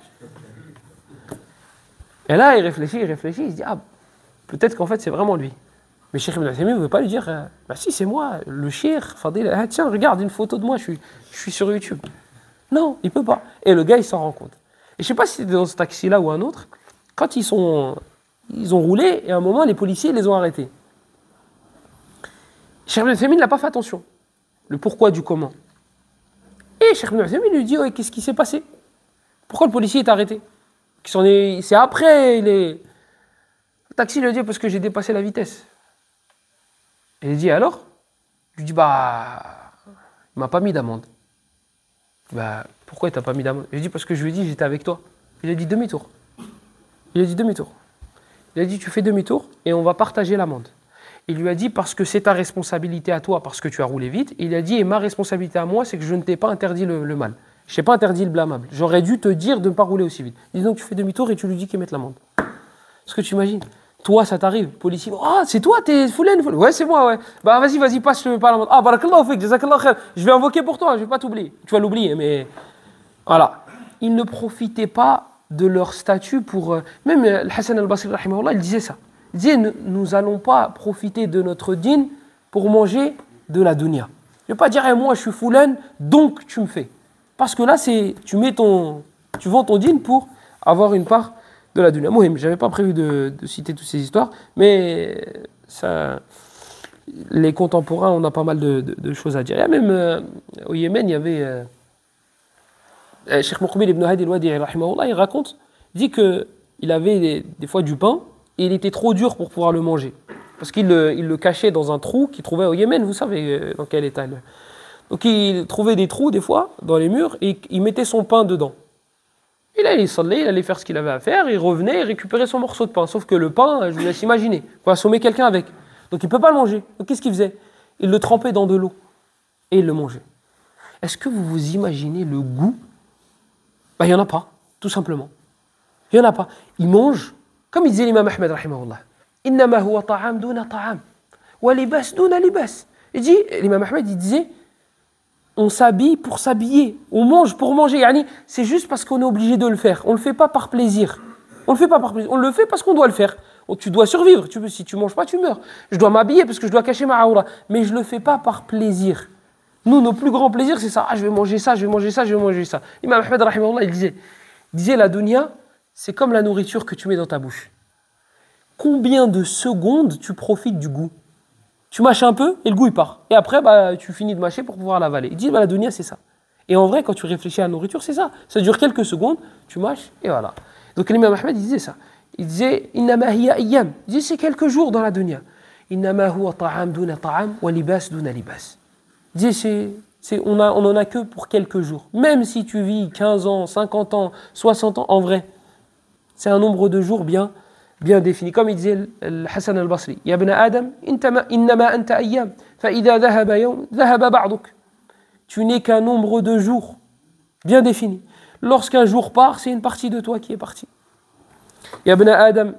Et là il réfléchit, il se dit ah peut-être qu'en fait c'est vraiment lui. Mais Cheikh Ibn Uthaymin ne veut pas lui dire bah si c'est moi, le Cheikh Fadil, tiens regarde une photo de moi, je suis sur YouTube. Non, il peut pas. Et le gars il s'en rend compte. Et je sais pas si c'était dans ce taxi là ou un autre, quand ils ont roulé et à un moment les policiers les ont arrêtés. Cheikh Ibn Uthaymin n'a pas fait attention. Le pourquoi du comment. Et Cheikh Ibn Uthaymin lui dit qu'est-ce qui s'est passé? Pourquoi le policier est arrêté? C'est après le taxi lui dit parce que j'ai dépassé la vitesse. Et il dit alors? Je lui dis bah il m'a pas mis d'amende. Bah pourquoi il t'a pas mis d'amende? Je lui dis parce que je lui ai dit j'étais avec toi. Il a dit demi-tour. Il a dit tu fais demi-tour et on va partager l'amende. Il lui a dit parce que c'est ta responsabilité à toi parce que tu as roulé vite. Il a dit et ma responsabilité à moi c'est que je ne t'ai pas interdit le mal. Je t'ai pas interdit le blâmable. J'aurais dû te dire de ne pas rouler aussi vite. Il dit donc tu fais demi-tour et tu lui dis qu'il mette l'amende. Est-ce que tu imagines? Toi, ça t'arrive, policier. Ah, c'est toi, t'es Foulen. Ouais, c'est moi, ouais. Bah, vas-y, passe, je te mets pas l'amende. Ah, barakallahu fik, jazakallahu khair. Je vais invoquer pour toi, je vais pas t'oublier. Tu vas l'oublier, mais. Voilà. Ils ne profitaient pas de leur statut pour. Même Hassan al-Basri, rahimahullah, il disait ça. Il disait nous n'allons pas profiter de notre dîne pour manger de la dunya. Je ne vais pas dire, moi, je suis Foulen, donc tu me fais. Parce que là, tu vends ton dîne pour avoir une part de la dunya. Moi, je n'avais pas prévu de citer toutes ces histoires, mais les contemporains, on a pas mal de choses à dire. Il y a même au Yémen, il y avait Cheikh Muqbil ibn Hadi al-Wadi'i, rahimahullah, il raconte, il dit qu'il avait des fois du pain et il était trop dur pour pouvoir le manger. Parce qu'il le cachait dans un trou qu'il trouvait au Yémen, vous savez dans quel état. Donc il trouvait des trous des fois dans les murs et il mettait son pain dedans. Et là, il allait faire ce qu'il avait à faire, il revenait et récupérait son morceau de pain. Sauf que le pain, je vous laisse imaginer, il faut assommer quelqu'un avec. Donc il ne peut pas le manger. Donc qu'est-ce qu'il faisait? Il le trempait dans de l'eau et il le mangeait. Est-ce que vous vous imaginez le goût? Il n'y en a pas, tout simplement. Il n'y en a pas. Il mange, comme il disait l'imam Ahmed, rahimahullah. Innama huwa ta'am duna ta'am, wa libas duna libas. Il dit, l'imam Ahmed, il disait, on s'habille pour s'habiller, on mange pour manger. Yani, c'est juste parce qu'on est obligé de le faire. On ne le fait pas par plaisir. On le fait parce qu'on doit le faire. Tu dois survivre. Si tu ne manges pas, tu meurs. Je dois m'habiller parce que je dois cacher ma aura. Mais je ne le fais pas par plaisir. Nous, nos plus grands plaisirs, c'est ça. Ah, je vais manger ça, je vais manger ça, je vais manger ça. Imam Ahmed, rahimahullah, il disait la dunya, c'est comme la nourriture que tu mets dans ta bouche. Combien de secondes tu profites du goût? Tu mâches un peu et le goût il part. Et après, tu finis de mâcher pour pouvoir l'avaler. Il dit, la dunya, c'est ça. Et en vrai, quand tu réfléchis à la nourriture, c'est ça. Ça dure quelques secondes, tu mâches et voilà. Donc l'imam Ahmed, il disait ça. Il disait, innama hiya ayyam. Il disait, c'est quelques jours dans la dunya. Innama huwa ta'am duna ta'am wa libas duna libas. Il disait, on en a que pour quelques jours. Même si tu vis 15 ans, 50 ans, 60 ans, en vrai, c'est un nombre de jours bien défini. Comme il disait Hassan al-Basri, Ya ibn Adam, innama anta ayyam, fa idha dhahaba yawm, dhahaba ba'duk. Tu n'es qu'un nombre de jours bien défini. Lorsqu'un jour part, c'est une partie de toi qui est partie. Ya ibn Adam,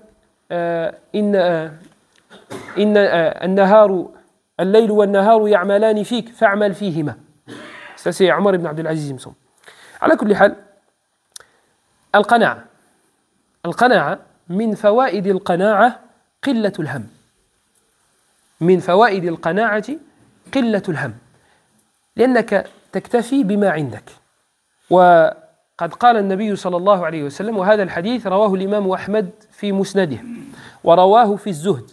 الليل والنهار يعملان فيك فاعمل فيهما. Ça c'est Omar ibn Abdul Aziz, il me semble. على كل حال القناعة من فوائد القناعة قلة الهم. من فوائد القناعة قلة الهم. لأنك تكتفي بما عندك. وقد قال النبي صلى الله عليه وسلم وهذا الحديث رواه الإمام أحمد في مسنده ورواه في الزهد.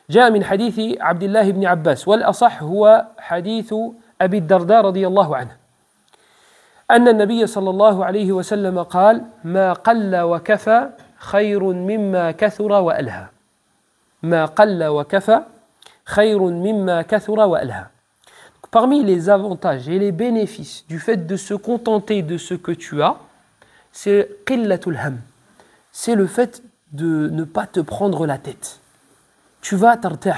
جاء من حديث عبد الله بن عباس والأصح هو حديث أبي الدرداء رضي الله عنه أن النبي صلى الله عليه وسلم قال ما قل وكفى خير مما كثر وألهى ما قل وكفى خير مما كثر وألهى. Parmi les avantages et les bénéfices du fait de se contenter de ce que tu as, c'est qillatul ham. C'est le fait de ne pas te prendre la tête. Tu vas tartah,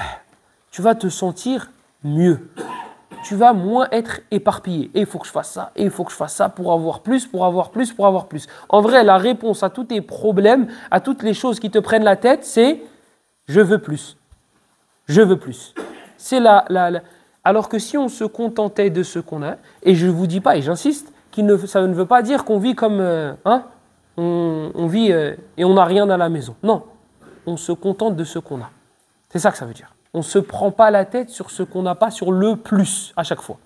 tu vas te sentir mieux. Tu vas moins être éparpillé. Et il faut que je fasse ça, et il faut que je fasse ça pour avoir plus, pour avoir plus, pour avoir plus. En vrai, la réponse à tous tes problèmes, à toutes les choses qui te prennent la tête, c'est je veux plus. Je veux plus. C'est Alors que si on se contentait de ce qu'on a, et je ne vous dis pas, et j'insiste, ça ne veut pas dire qu'on vit comme... on vit et on n'a rien à la maison. Non, on se contente de ce qu'on a. C'est ça que ça veut dire. On ne se prend pas la tête sur ce qu'on n'a pas, sur le plus à chaque fois.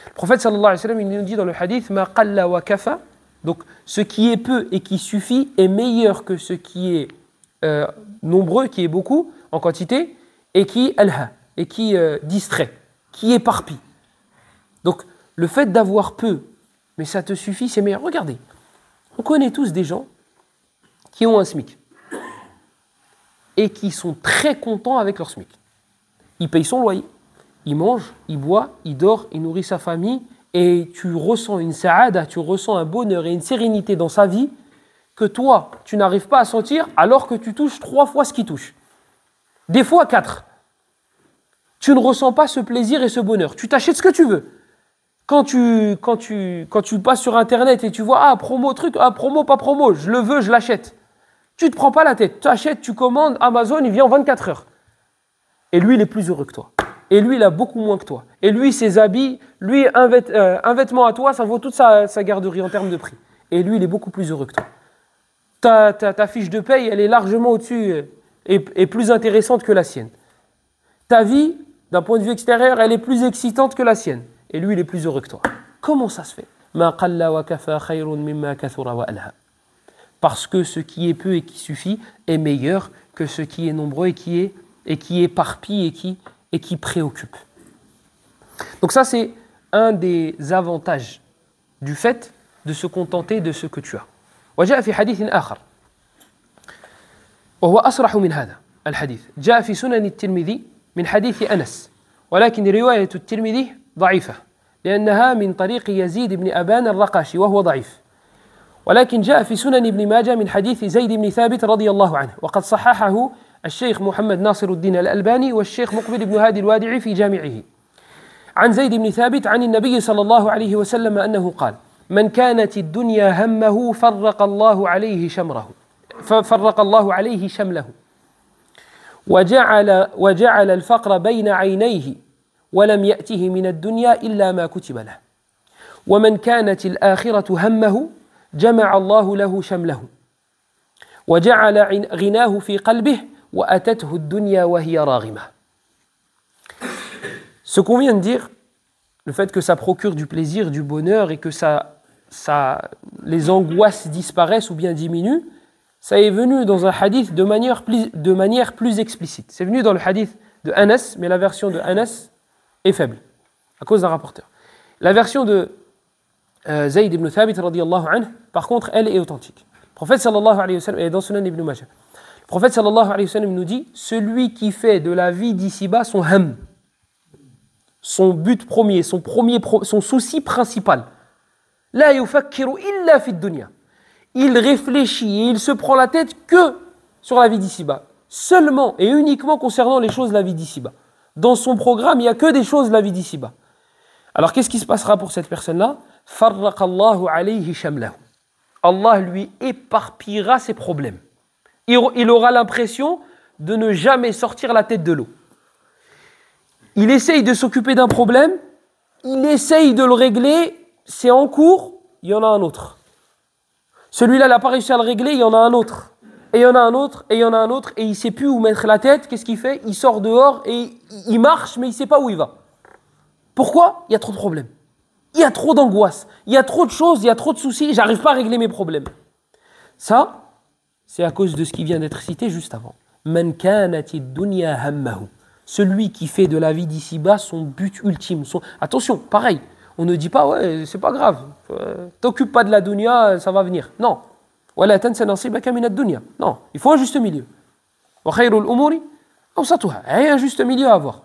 Le prophète sallallahu alayhi wa sallam, il nous dit dans le hadith, ma qalla wa kafa, donc ce qui est peu et qui suffit est meilleur que ce qui est nombreux, qui est beaucoup en quantité, et qui alha, et qui distrait, qui éparpille. Donc le fait d'avoir peu, mais ça te suffit, c'est meilleur. Regardez, on connaît tous des gens qui ont un SMIC et qui sont très contents avec leur SMIC. Il paye son loyer, il mange, il boit, il dort, il nourrit sa famille et tu ressens une sa'ada, tu ressens un bonheur et une sérénité dans sa vie que toi, tu n'arrives pas à sentir alors que tu touches 3 fois ce qu'il touche. Des fois 4. Tu ne ressens pas ce plaisir et ce bonheur. Tu t'achètes ce que tu veux. Quand tu passes sur Internet et tu vois, promo, truc, promo, pas promo, je le veux, je l'achète. Tu ne te prends pas la tête. Tu achètes, tu commandes, Amazon, il vient en 24 heures. Et lui, il est plus heureux que toi. Et lui, il a beaucoup moins que toi. Et lui, ses habits, lui, un vêtement à toi, ça vaut toute sa garderie en termes de prix. Et lui, il est beaucoup plus heureux que toi. Ta fiche de paye, elle est largement au-dessus et plus intéressante que la sienne. Ta vie, d'un point de vue extérieur, elle est plus excitante que la sienne. Et lui, il est plus heureux que toi. Comment ça se fait? Parce que ce qui est peu et qui suffit est meilleur que ce qui est nombreux et qui éparpille et qui préoccupe. Donc ça, c'est un des avantages du fait de se contenter de ce que tu as. وجاء في حديث آخر وهو أصرح من هذا الحديث جاء في سنن الترمذي من حديث أنس ولكن رواية الترمذي ضعيفة لأنها من طريق يزيد بن أبان الرقاشي وهو ضعيف ولكن جاء في سنن ابن ماجه من حديث زيد بن ثابت رضي الله عنه وقد صححه الشيخ محمد ناصر الدين الألباني والشيخ مقبل بن هادي الوادعي في جامعه عن زيد بن ثابت عن النبي صلى الله عليه وسلم أنه قال من كانت الدنيا همه فرق الله عليه شمله وجعل الفقر بين عينيه ولم يأته من الدنيا إلا ما كتب له ومن كانت الآخرة همه جمع الله له شمله وجعل غناه في قلبه وأتته الدنيا وهي راغمة. Ce qu'on vient de dire, le fait que ça procure du plaisir, du bonheur et que les angoisses disparaissent ou bien diminuent, ça est venu dans un hadith de manière plus explicite. C'est venu dans le hadith de Anas, mais la version de Anas est faible, à cause d'un rapporteur. La version de Zayd ibn Thabit, radiyallahu anhu, par contre, elle est authentique. Le prophète sallallahu alayhi wa sallam, et dans Sunan ibn Majah, le prophète sallallahu alayhi wa sallam nous dit, celui qui fait de la vie d'ici-bas son ham, son but premier, son souci principal, la yufakkiru illa fi dunya. Il réfléchit et il se prend la tête que sur la vie d'ici-bas, seulement et uniquement concernant les choses de la vie d'ici-bas. Dans son programme, il n'y a que des choses de la vie d'ici-bas. Alors qu'est-ce qui se passera pour cette personne-là? Farraqallahu alayhi shamlahu. Allah lui éparpillera ses problèmes. Il aura l'impression de ne jamais sortir la tête de l'eau. Il essaye de s'occuper d'un problème, il essaye de le régler, c'est en cours, il y en a un autre. Celui-là, il n'a pas réussi à le régler, il y en a un autre. Et il y en a un autre, et il y en a un autre, et il ne sait plus où mettre la tête. Qu'est-ce qu'il fait? Il sort dehors et il marche, mais il ne sait pas où il va. Pourquoi? Il y a trop de problèmes. Il y a trop d'angoisse. Il y a trop de choses, il y a trop de soucis, j'arrive pas à régler mes problèmes. Ça, c'est à cause de ce qui vient d'être cité juste avant. Man kanati dunya hammahu. Celui qui fait de la vie d'ici-bas son but ultime. Attention, pareil, On ne dit pas, ouais, c'est pas grave, t'occupe pas de la dunya, ça va venir. Non. وَلَا تَنْسَ نَصِيبَكَ مِنَ الدُّنْيَا. Non, il faut un juste milieu. وَخَيْرُ الْأُمُورِ أَوْسَطُهَا. Il y a un juste milieu à avoir.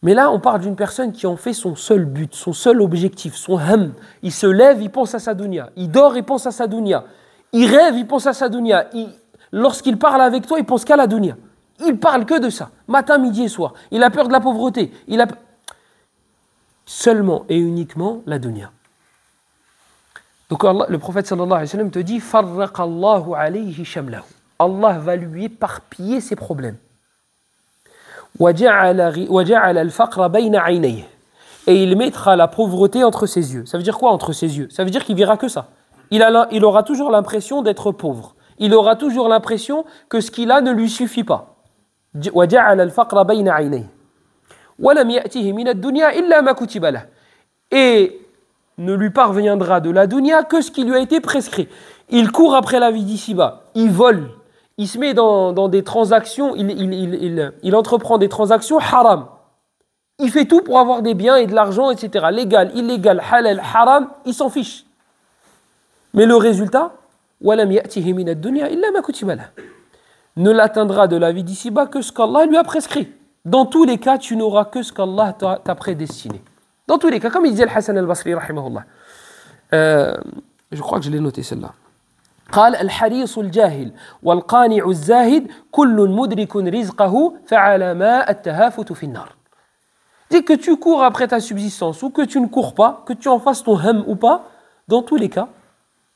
Mais là, on parle d'une personne qui en fait son seul but, son seul objectif, son ham. Il se lève, il pense à sa dunya. Il dort, il pense à sa dunya. Il rêve, il pense à sa dunya. Lorsqu'il parle avec toi, il pense qu'à la dunya. Il parle que de ça, matin, midi et soir. Il a peur de la pauvreté. Seulement et uniquement la dunya. Donc Allah, le prophète sallallahu alayhi wa sallam te dit Farraqallahu alayhi shamlahu. Allah va lui éparpiller ses problèmes. وَجَعَلَ الْفَقْرَ بَيْنَ عَيْنَيْهِ. Et il mettra la pauvreté entre ses yeux. Ça veut dire quoi entre ses yeux? Ça veut dire qu'il verra que ça. Il aura toujours l'impression d'être pauvre. Il aura toujours l'impression que ce qu'il a ne lui suffit pas. وَجَعَلَ الْفَقْرَ بَيْنَ عَيْنَيْهِ وَلَمْ يَأْتِهِ مِنَ الدُّنْيَا إِلَّا مَا كُتِبَ لَهُ. Et ne lui parviendra de la dunya que ce qui lui a été prescrit. Il court après la vie d'ici-bas, il vole, il se met dans des transactions, il entreprend des transactions haram. Il fait tout pour avoir des biens et de l'argent, etc. Légal, illégal, halal, haram, il s'en fiche. Mais le résultat, وَلَمْ يَأْتِهِ مِنَ الدُّنْيَا إِلَّا مَا كُتِبَ لَهُ. Ne l'atteindra de la vie d'ici-bas que ce qu'Allah lui a prescrit. Dans tous les cas, tu n'auras que ce qu'Allah t'a prédestiné. Dans tous les cas, comme il disait Al-Hassan al-Basri, rahimahullah. Je crois que je l'ai noté celle-là. قال الحريص الجاهل والقانع الزاهد كل مدرك رزقه فعلى ما التهافت في النار. Dès que tu cours après ta subsistance ou que tu ne cours pas, que tu en fasses ton ham ou pas, dans tous les cas,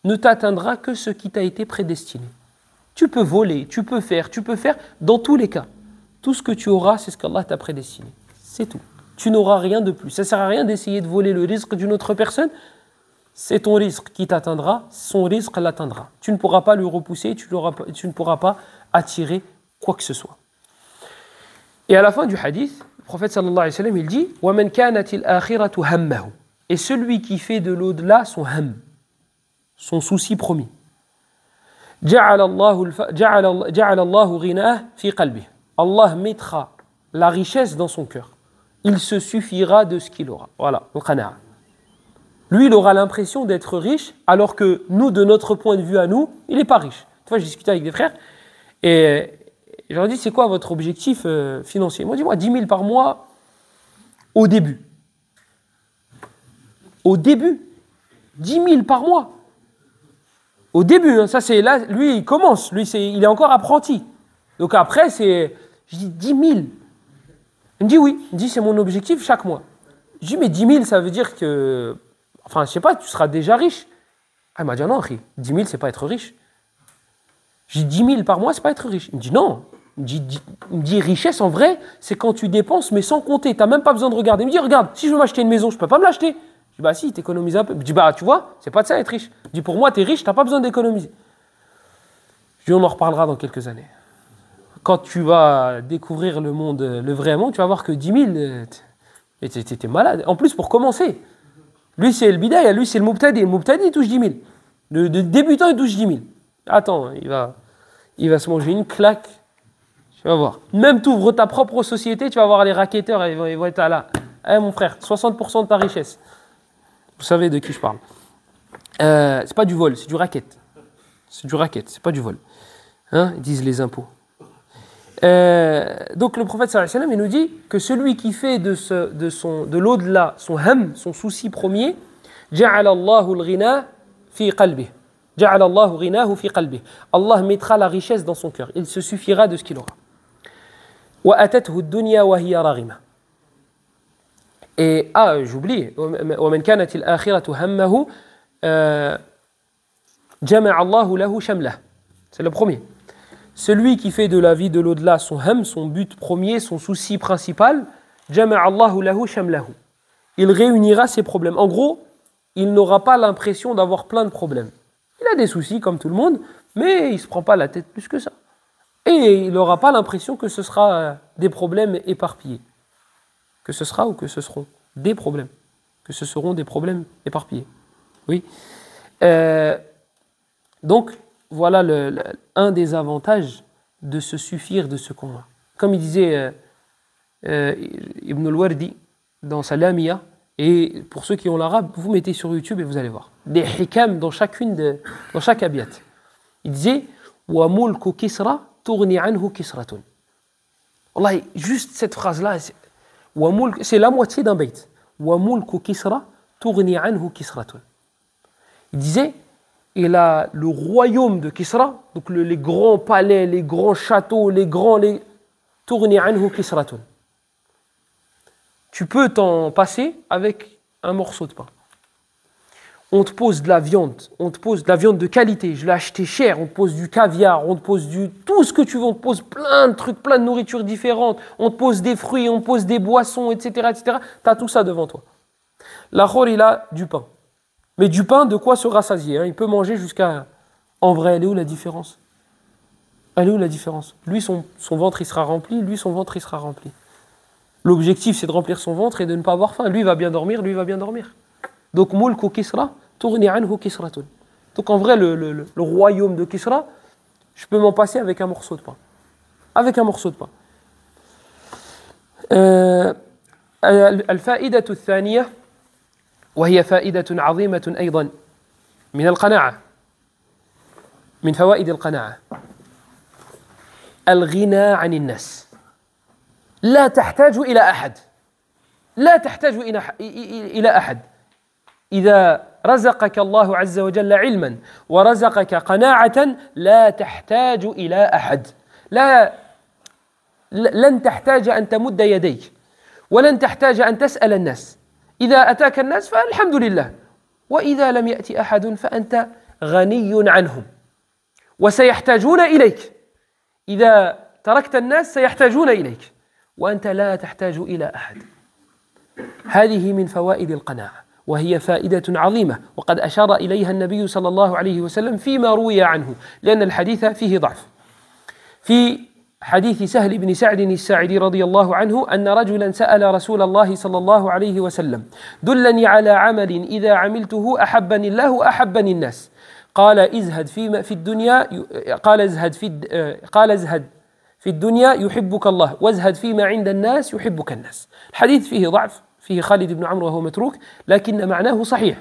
ne t'atteindra que ce qui t'a été prédestiné. Tu peux voler, tu peux faire, dans tous les cas. Tout ce que tu auras, c'est ce qu'Allah t'a prédestiné. C'est tout. Tu n'auras rien de plus. Ça ne sert à rien d'essayer de voler le risque d'une autre personne. C'est ton risque qui t'atteindra, son risque l'atteindra. Tu ne pourras pas lui repousser, tu ne pourras pas attirer quoi que ce soit. Et à la fin du hadith, le prophète sallallahu alayhi wa sallam, il dit وَمَنْ كَانَتِ الْآخِرَةُ هَمَّهُ. Et celui qui fait de l'au-delà son ham, son souci premier. جَعَلَ اللَّهُ غِنَاهُ فِي قَلْبِهِ. Allah mettra la richesse dans son cœur. Il se suffira de ce qu'il aura. Voilà, le qana'a. Lui, il aura l'impression d'être riche, alors que nous, de notre point de vue à nous, il n'est pas riche. Tu vois, j'ai discuté avec des frères, et je leur ai dit, c'est quoi votre objectif financier? Moi, dis-moi, 10 000 par mois, au début. Au début. 10 000 par mois. Au début, hein, ça c'est là, lui, il commence, il est encore apprenti. Donc après, je dis 10 000. Il me dit oui, il me dit c'est mon objectif chaque mois. Je dis mais 10 000 ça veut dire que, enfin je sais pas, tu seras déjà riche. Ah, il m'a dit non, 10 000 c'est pas être riche. J'ai dit 10 000 par mois c'est pas être riche. Il me dit non, il me dit richesse en vrai c'est quand tu dépenses mais sans compter, tu n'as même pas besoin de regarder. Il me dit regarde, si je veux m'acheter une maison, je peux pas me l'acheter. Je dis bah si, t'économises un peu. Il me dit bah tu vois, c'est pas de ça être riche. Je dis pour moi t'es riche, t'as pas besoin d'économiser. Je dis on en reparlera dans quelques années. Quand tu vas découvrir le monde, le vrai monde, tu vas voir que 10 000, t'es malade. En plus, pour commencer, lui c'est le bidaya, lui c'est le mubtadi. Le mubtadi il touche 10 000. Le débutant il touche 10 000. Attends, il va se manger une claque. Tu vas voir. Même tu ouvres ta propre société, tu vas voir les racketteurs, ils vont être là. Eh mon frère, 60% de ta richesse. Vous savez de qui je parle. C'est pas du vol, c'est du racket. C'est du racket, c'est pas du vol. Hein, ils disent les impôts. Donc le prophète sallallahu alayhi wa sallam il nous dit que celui qui fait de l'au-delà son ham, son souci premier, جَعَلَ اللَّهُ الْغِنَى فِي قَلْبِهِ جَعَلَ اللَّهُ غِنَاهُ فِي قَلْبِهِ. Allah mettra la richesse dans son cœur, il se suffira de ce qu'il aura. وَأَتَتْهُ الدُّنْيَا وَهِيَ رَغِمَةٌ. Et j'oublie, وَمَنْ كَانَتِ الْآخِرَةُ هَمَّهُ جَمَعَ اللَّهُ لَهُ شَمْلَهُ. C'est le premier. Celui qui fait de la vie de l'au-delà son ham, son but premier, son souci principal, جَمَعَ اللَّهُ لَهُ شَمْلَهُ. Il réunira ses problèmes. En gros, il n'aura pas l'impression d'avoir plein de problèmes. Il a des soucis comme tout le monde, mais il ne se prend pas la tête plus que ça. Et il n'aura pas l'impression que ce sera des problèmes éparpillés. Que ce sera ou que ce seront des problèmes. Que ce seront des problèmes éparpillés. Oui. Donc, voilà un des avantages de se suffire de ce qu'on a. Comme il disait Ibn al-Wardi dans sa Lamia, Et pour ceux qui ont l'arabe, vous mettez sur YouTube et vous allez voir. Des hikam dans chaque abiyat. Il disait wa mulku Kisra tourni anhu kisratun. Wallahi, juste cette phrase-là, c'est la moitié d'un bayt. Wa mulku Kisra tourni anhu kisratun. Il disait, et là, le royaume de Kisra, donc les grands palais, les grands châteaux, tourni anhu kisratun. Tu peux t'en passer avec un morceau de pain. On te pose de la viande, de qualité, je l'ai acheté cher, on te pose du caviar, on te pose tout ce que tu veux, on te pose plein de trucs, plein de nourritures différentes, on te pose des fruits, on te pose des boissons, etc. etc. Tu as tout ça devant toi. L'Akhor, il a du pain. Mais du pain, de quoi se rassasier, hein. Il peut manger jusqu'à... En vrai, elle est où la différence? Elle est où la différence? Lui, son ventre, il sera rempli, lui, son ventre, il sera rempli. L'objectif, c'est de remplir son ventre et de ne pas avoir faim. Lui va bien dormir, lui va bien dormir. Donc, mulku Kisra, tourni anhu kisratun. Donc, en vrai, le royaume de Kisra, je peux m'en passer avec un morceau de pain. Avec un morceau de pain. الفائدة الثانية وهي فائدة عظيمة أيضا من القناعة من فوائد القناعة الغنى عن الناس لا تحتاج إلى أحد لا تحتاج إلى أحد إذا رزقك الله عز وجل علما ورزقك قناعة لا تحتاج إلى أحد لن تحتاج أن تمد يديك ولن تحتاج أن تسأل الناس إذا أتاك الناس فالحمد لله وإذا لم يأتي أحد فأنت غني عنهم وسيحتاجون إليك إذا تركت الناس سيحتاجون إليك وأنت لا تحتاج إلى أحد هذه من فوائد القناعة وهي فائدة عظيمة وقد أشار إليها النبي صلى الله عليه وسلم فيما روي عنه لأن الحديث فيه ضعف في حديث سهل بن سعد الساعدي رضي الله عنه أن رجلا سأل رسول الله صلى الله عليه وسلم دلني على عمل إذا عملته أحبني الله وأحبني الناس قال ازهد في الدنيا قال ازهد في الدنيا يحبك الله وازهد فيما عند الناس يحبك الناس. الحديث فيه ضعف فيه خالد بن عمرو وهو متروك لكن معناه صحيح.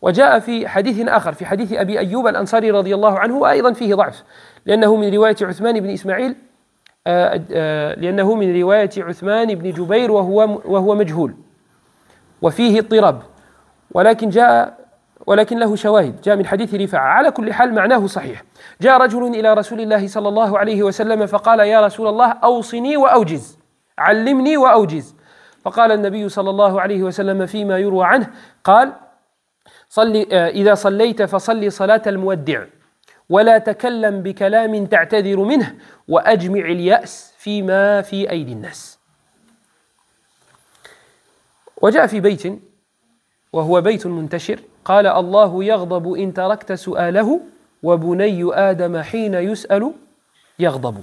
وجاء في حديث آخر في حديث أبي أيوب الأنصاري رضي الله عنه وأيضا فيه ضعف لأنه من رواية عثمان بن إسماعيل لأنه من رواية عثمان بن جبير وهو مجهول وفيه اضطراب ولكن له شواهد جاء من حديث رفاعة على كل حال معناه صحيح. جاء رجل إلى رسول الله صلى الله عليه وسلم فقال يا رسول الله أوصني وأوجز علمني وأوجز فقال النبي صلى الله عليه وسلم فيما يروى عنه قال إذا صليت فصلي صلاة المودع ولا تكلم بكلام تعتذر منه وأجمع اليأس فيما في أيدي الناس. وجاء في بيت وهو بيت منتشر قال الله يغضب إن تركت سؤاله وبني آدم حين يسأل يغضب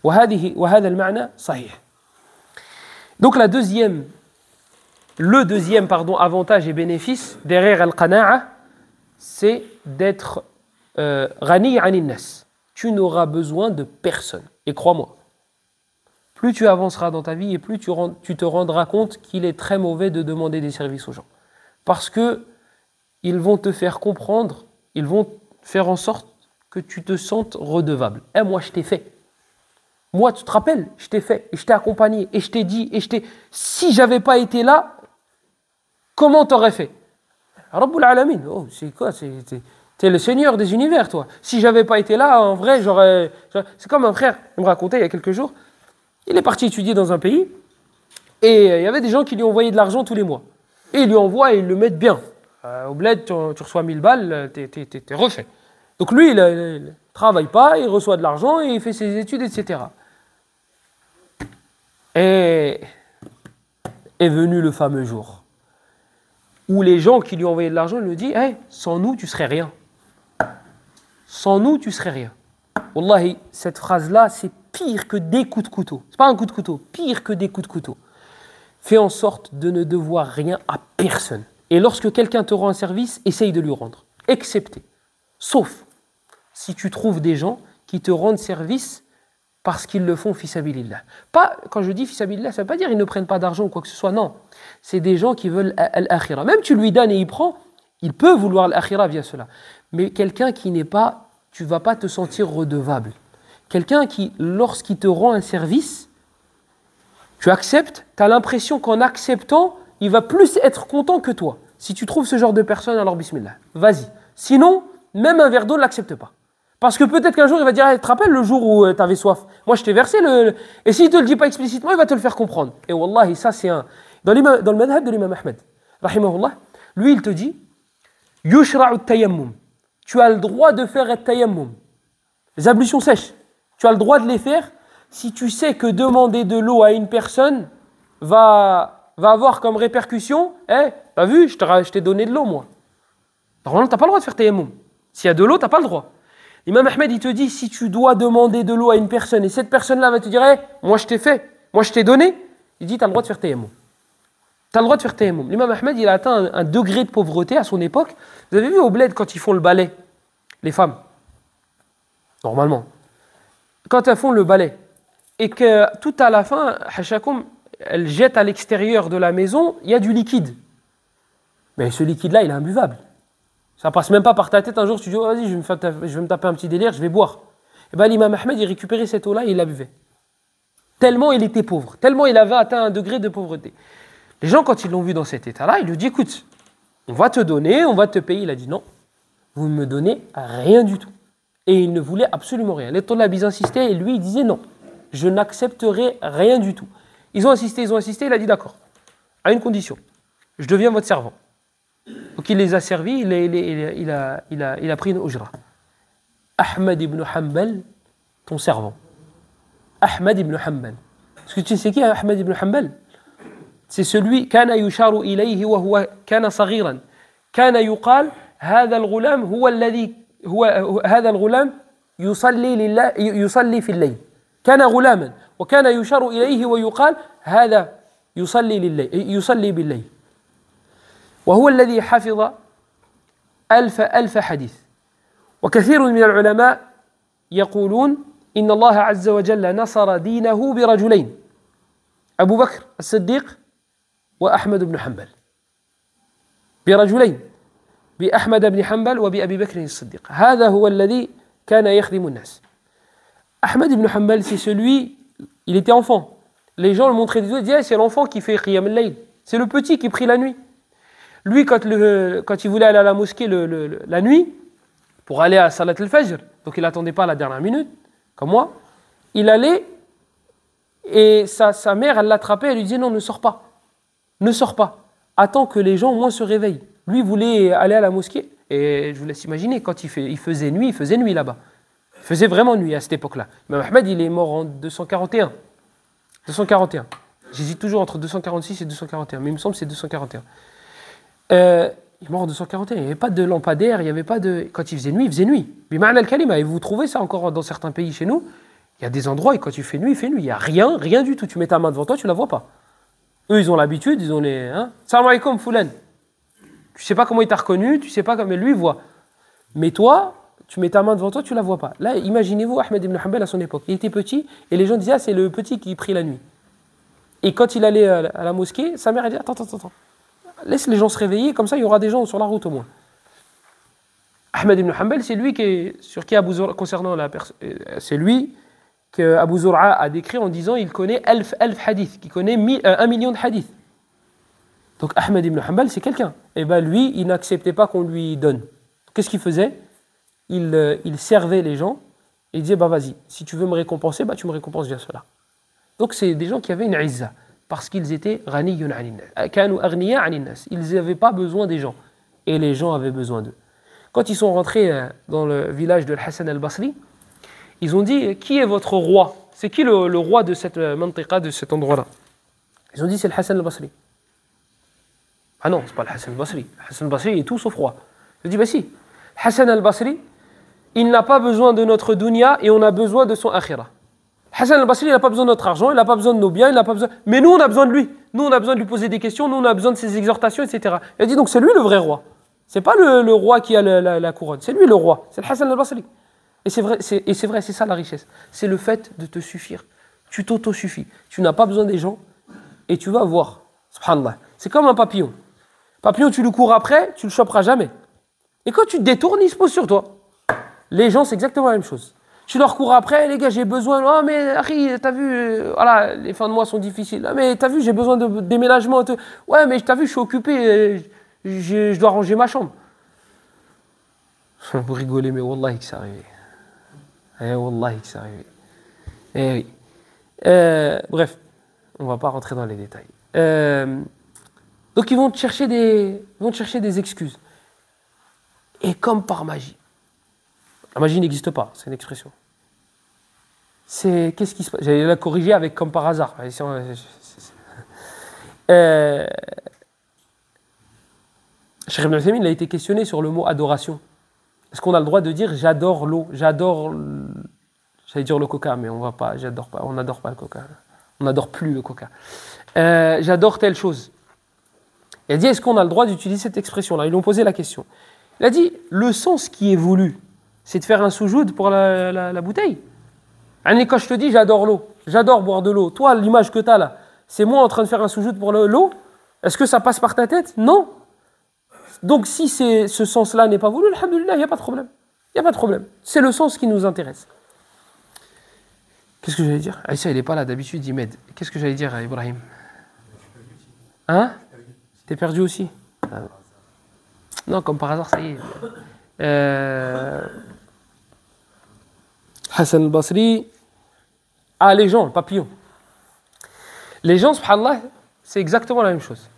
وهذا المعنى صحيح. Donc le deuxième avantage et bénéfice derrière al-qana'a, c'est d'être ghani 'anil nas. Tu n'auras besoin de personne. Et crois-moi, plus tu avanceras dans ta vie et plus tu te rendras compte qu'il est très mauvais de demander des services aux gens. Parce que ils vont te faire comprendre, ils vont faire en sorte que tu te sentes redevable. Eh, moi je t'ai fait. Moi, tu te rappelles, je t'ai fait, et je t'ai accompagné, et je t'ai dit, si j'avais pas été là, comment t'aurais fait? Rabbul Alamin, oh, c'est quoi? T'es le Seigneur des univers, toi. Si j'avais pas été là, en vrai, c'est comme un frère, il me racontait il y a quelques jours, il est parti étudier dans un pays, et il y avait des gens qui lui envoyaient de l'argent tous les mois. Et ils lui envoient et ils le mettent bien. Au bled, tu reçois 1000 balles, t'es refait. Donc lui, il ne travaille pas, il reçoit de l'argent, et il fait ses études, etc. Et est venu le fameux jour où les gens qui lui ont envoyé de l'argent lui disent hey, sans nous tu serais rien. Sans nous tu serais rien. Wallahi, cette phrase-là, c'est pire que des coups de couteau. C'est pas un coup de couteau, pire que des coups de couteau. Fais en sorte de ne devoir rien à personne. Et lorsque quelqu'un te rend un service, essaye de lui rendre. Excepté, sauf si tu trouves des gens qui te rendent service parce qu'ils le font fisabilillah. Pas, quand je dis fisabilillah, ça ne veut pas dire qu'ils ne prennent pas d'argent ou quoi que ce soit, non. C'est des gens qui veulent l'akhira. Même tu lui donnes et il prend, il peut vouloir l'akhira via cela. Mais quelqu'un qui n'est pas, tu ne vas pas te sentir redevable. Quelqu'un qui, lorsqu'il te rend un service, tu acceptes, tu as l'impression qu'en acceptant, il va plus être content que toi. Si tu trouves ce genre de personne, alors bismillah, vas-y. Sinon, même un verre d'eau ne l'accepte pas. Parce que peut-être qu'un jour, il va dire, hey, tu te rappelles le jour où tu avais soif? Moi, je t'ai versé le... Et s'il ne te le dit pas explicitement, il va te le faire comprendre. Et wallahi, ça c'est un... Dans le madhab de l'imam Ahmed, rahimahullah, lui, il te dit, yushra'u tayammum. Tu as le droit de faire tayammum. Les ablutions sèches. Tu as le droit de les faire si tu sais que demander de l'eau à une personne va avoir comme répercussion, t'as vu, je t'ai donné de l'eau, moi. Normalement, tu n'as pas le droit de faire tayammum. S'il y a de l'eau, tu n'as pas le droit. L'imam Ahmed, il te dit, si tu dois demander de l'eau à une personne et cette personne-là va te dire, moi je t'ai fait, moi je t'ai donné, il dit, tu as le droit de faire tayammum. Tu as le droit de faire tayammum. L'imam Ahmed, il a atteint un degré de pauvreté à son époque. Vous avez vu au bled quand ils font le balai, les femmes, normalement, quand elles font le balai, et que tout à la fin, hashakoum, elles jettent à l'extérieur de la maison, il y a du liquide. Mais ce liquide-là, il est imbuvable. Ça passe même pas par ta tête. Un jour, tu dis, oh, vas-y, je vais me taper un petit délire, je vais boire. Et bien, l'imam Ahmed, il récupérait cette eau-là et il la buvait. Tellement il était pauvre, tellement il avait atteint un degré de pauvreté. Les gens, quand ils l'ont vu dans cet état-là, ils lui disent, écoute, on va te donner, on va te payer. Il a dit, non, vous ne me donnez rien du tout. Et il ne voulait absolument rien. Les Tolab, ils insistaient et lui, il disait, non, je n'accepterai rien du tout. Ils ont insisté, il a dit, d'accord, à une condition, je deviens votre servant. Donc il les a servis, il a pris une ujra. Ahmed ibn Hanbal, ton servant. Ahmed ibn Hanbal. Est-ce que tu sais qui est Ahmed ibn Hanbal? C'est celui كان يشار إليه وهو كان صغيرا. كان يقال هذا الغلام هو الذي هذا الغلام يصلي في الليل. كان غلاما وكان يشار إليه ويقال هذا يصلي بالليل. وهو الذي حفظ ألف حديث. وكثير من العلماء يقولون إن الله عز وجل نصر دينه برجلين أبو بكر الصديق وأحمد بن حنبل برجلين بأحمد بن حنبل وبأبي بكر الصديق هذا هو الذي كان يخدم الناس. Ahmed ibn Hanbal, c'est celui, il était enfant. Les gens le montraient des doigts, ils disaient, c'est l'enfant qui fait Qiyam al-Layl. C'est le petit qui prie la nuit. Lui, quand il voulait aller à la mosquée la nuit, pour aller à Salat al-Fajr, donc il n'attendait pas la dernière minute, comme moi, il allait, et sa mère, elle l'attrapait, elle lui disait, non, ne sors pas. Ne sors pas. Attends que les gens au moins se réveillent. Lui voulait aller à la mosquée, et je vous laisse imaginer, quand il faisait nuit là-bas. Il faisait vraiment nuit à cette époque-là. Imam Ahmed, il est mort en 241. 241. J'hésite toujours entre 246 et 241, mais il me semble que c'est 241. Il est mort en 241. Il n'y avait pas de lampadaire, il n'y avait pas de... Quand il faisait nuit, il faisait nuit. Bima'na al-kalima. Et vous trouvez ça encore dans certains pays chez nous. Il y a des endroits, et quand tu fais nuit, il fait nuit. Il n'y a rien du tout. Tu mets ta main devant toi, tu ne la vois pas. Eux, ils ont l'habitude, ils ont les... Salam alaikum, Foulan. Tu ne sais pas comment il t'a reconnu, tu ne sais pas comment... Lui, il voit. Mais toi... Tu mets ta main devant toi, tu ne la vois pas. Là, imaginez-vous Ahmed ibn Hanbal à son époque. Il était petit et les gens disaient, c'est le petit qui prie la nuit. Et quand il allait à la mosquée, sa mère a dit, attends. Laisse les gens se réveiller, comme ça il y aura des gens sur la route au moins. Ahmed ibn Hanbal, c'est lui sur qui Abu Zur'a, concernant la personne, c'est lui que Abu Zur'a a décrit en disant, il connaît elf hadith, qu'il connaît 1 million de hadiths. Donc Ahmed ibn Hanbal, c'est quelqu'un. Et bien lui, il n'acceptait pas qu'on lui donne. Qu'est-ce qu'il faisait? Il servait les gens et il disait, vas-y, si tu veux me récompenser, tu me récompenses via cela. Donc c'est des gens qui avaient une izza, parce qu'ils étaient ghaniyun anin nas, kanu aghniya anin nas. Ils n'avaient pas besoin des gens, et les gens avaient besoin d'eux. Quand ils sont rentrés dans le village de Hassan al-Basri, ils ont dit, qui est votre roi? C'est qui le roi de cette mantiqa, de cet endroit-là? Ils ont dit, c'est le Hassan al-Basri. Ah non, c'est pas le Hassan al-Basri. Le Hassan al-Basri est tout sauf roi. Ils ont dit, si. Hassan al-Basri, il n'a pas besoin de notre dunya et on a besoin de son akhira. Hassan al-Basri, il n'a pas besoin de notre argent, il n'a pas besoin de nos biens, il n'a pas besoin... Mais nous, on a besoin de lui. Nous, on a besoin de lui poser des questions, nous, on a besoin de ses exhortations, etc. Il a dit, donc c'est lui le vrai roi. C'est pas le roi qui a la couronne, c'est lui le roi. C'est le Hassan al-Basri. Et c'est vrai, c'est ça la richesse. C'est le fait de te suffire. Tu t'auto-suffis. Tu n'as pas besoin des gens et tu vas voir. Subhanallah. C'est comme un papillon. Papillon, tu le cours après, tu le choperas jamais. Et quand tu te détournes, il se pose sur toi. Les gens, c'est exactement la même chose. Tu leur cours après, les gars, j'ai besoin. Oh, mais Harry, t'as vu, voilà, les fins de mois sont difficiles. Ah, mais t'as vu, j'ai besoin de déménagement. Ouais, mais t'as vu, je suis occupé, je dois ranger ma chambre. Vous rigolez, mais wallahi que c'est arrivé. Wallahi que c'est arrivé. Oui. Bref, on ne va pas rentrer dans les détails. Donc ils vont te chercher des excuses. Et comme par magie. La magie n'existe pas, c'est une expression. Qu'est-ce qui se passe? J'allais la corriger avec comme par hasard. Cheikh Ibn Uthaymin, il a été questionné sur le mot adoration. Est-ce qu'on a le droit de dire j'adore l'eau, j'allais dire le coca, mais on n'adore pas le coca. On n'adore plus le coca. J'adore telle chose. Il a dit, est-ce qu'on a le droit d'utiliser cette expression-là? Ils lui ont posé la question. Il a dit, le sens qui est voulu, c'est de faire un soujoud pour la bouteille. Quand je te dis, j'adore l'eau, j'adore boire de l'eau, toi, l'image que tu as là, c'est moi en train de faire un soujoud pour l'eau? Est-ce que ça passe par ta tête? Non. Donc, si ce sens-là n'est pas voulu, alhamdoulilah, il n'y a pas de problème. Il n'y a pas de problème. C'est le sens qui nous intéresse. Qu'est-ce que j'allais dire? Aïssa, il n'est pas là, d'habitude, il m'aide. Qu'est-ce que j'allais dire à Ibrahim? Hein? T'es perdu aussi? Non, comme par hasard, ça y est. Hassan al-Basri. Ah, les gens, le papillon. Les gens, subhanallah, c'est exactement la même chose.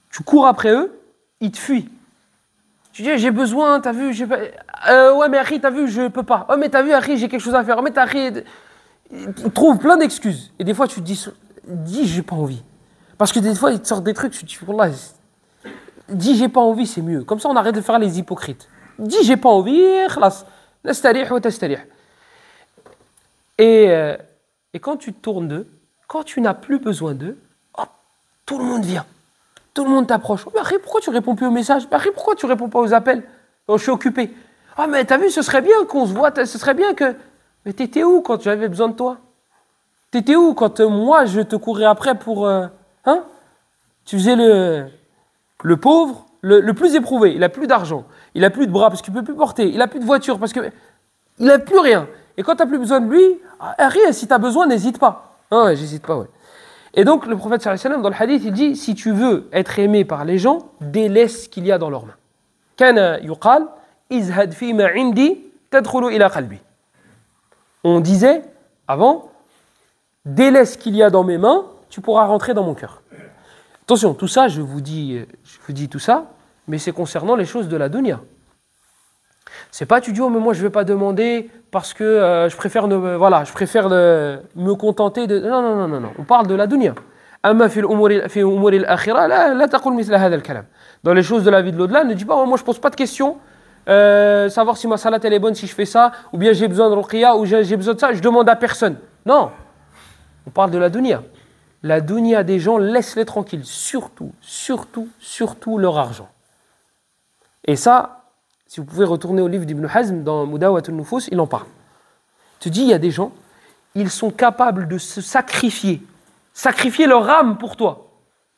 Tu cours après eux, ils te fuient. Tu dis, j'ai besoin, t'as vu, ouais, mais Harry, t'as vu, je peux pas. Oh, mais t'as vu, Harry, j'ai quelque chose à faire. Oh, mais Harry, ils trouvent plein d'excuses. Et des fois, tu te dis, j'ai pas envie. Parce que des fois, ils te sortent des trucs, tu te dis, wallah, dis, j'ai pas envie, c'est mieux. Comme ça, on arrête de faire les hypocrites. Dis, j'ai pas envie, khalas. Nastarih wa tastarih. Et quand tu te tournes d'eux, quand tu n'as plus besoin d'eux, hop, tout le monde vient. Tout le monde t'approche. Oh, mais Harry, pourquoi tu réponds plus aux messages? Harry, pourquoi tu réponds pas aux appels? Oh, je suis occupé. Ah, mais t'as vu, ce serait bien qu'on se voit, ce serait bien que... Mais t'étais où quand j'avais besoin de toi? T'étais où quand moi, je te courais après pour... Hein? Tu faisais le pauvre, le plus éprouvé. Il n'a plus d'argent, il n'a plus de bras parce qu'il ne peut plus porter, il n'a plus de voiture parce qu'il n'a plus rien. Et quand tu n'as plus besoin de lui, Harry, si tu as besoin, n'hésite pas. Ah ouais, j'hésite pas, ouais. Et donc, le prophète sallallahu alayhi wa sallam, dans le hadith, il dit, si tu veux être aimé par les gens, délaisse ce qu'il y a dans leurs mains. Kana yuqal, izhad fi ma indi, tadkhulu ila qalbi. On disait, avant, délaisse ce qu'il y a dans mes mains, tu pourras rentrer dans mon cœur. Attention, tout ça, je vous dis tout ça, mais c'est concernant les choses de la dunya. C'est pas tu dis, oh, mais moi je ne vais pas demander parce que je préfère me contenter de... Non. On parle de la dunya. Dans les choses de la vie de l'au-delà, ne dis pas, moi je ne pose pas de questions, savoir si ma salat elle est bonne si je fais ça, ou bien j'ai besoin de ruqya, ou j'ai besoin de ça, je demande à personne. Non, on parle de la dunya. La dunya des gens, laisse-les tranquilles. Surtout leur argent. Et ça, si vous pouvez retourner au livre d'Ibn Hazm, dans Mudawat al-Nufus, il en parle. Il te dit, il y a des gens, ils sont capables de se sacrifier leur âme pour toi,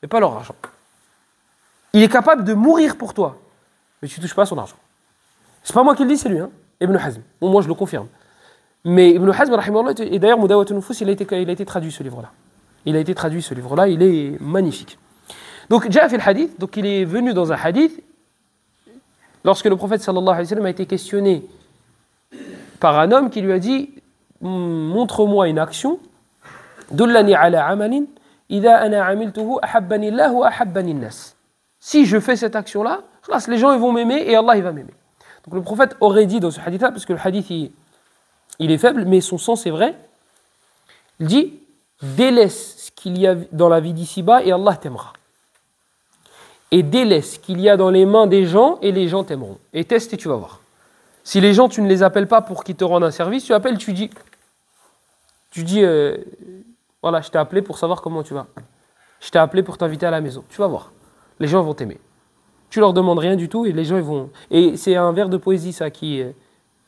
mais pas leur argent. Il est capable de mourir pour toi, mais tu ne touches pas à son argent. C'est pas moi qui le dis, c'est lui, hein, Ibn Hazm. Bon, moi, je le confirme. Mais Ibn Hazm, rahimahullah, et d'ailleurs, Mudawat al-Nufus, il a été traduit, ce livre-là. Il a été traduit, ce livre-là, il est magnifique. Donc, Ja'a fil hadith, donc il est venu dans un hadith, lorsque le prophète sallallahu alayhi wa sallam a été questionné par un homme qui lui a dit, montre-moi une action, dullani ala amalin, idha ana amiltuhu ahabbani Allah wa ahabbani nas. Si je fais cette action-là, les gens ils vont m'aimer et Allah il va m'aimer. Donc le prophète aurait dit dans ce hadith-là, parce que le hadith il est faible, mais son sens est vrai, il dit, délaisse ce qu'il y a dans la vie d'ici-bas et Allah t'aimera. Et délaisse ce qu'il y a dans les mains des gens et les gens t'aimeront. Et teste et tu vas voir. Si les gens, tu ne les appelles pas pour qu'ils te rendent un service, tu appelles, tu dis, voilà, je t'ai appelé pour savoir comment tu vas. Je t'ai appelé pour t'inviter à la maison. Tu vas voir. Les gens vont t'aimer. Tu leur demandes rien du tout et les gens ils vont... Et c'est un vers de poésie ça qui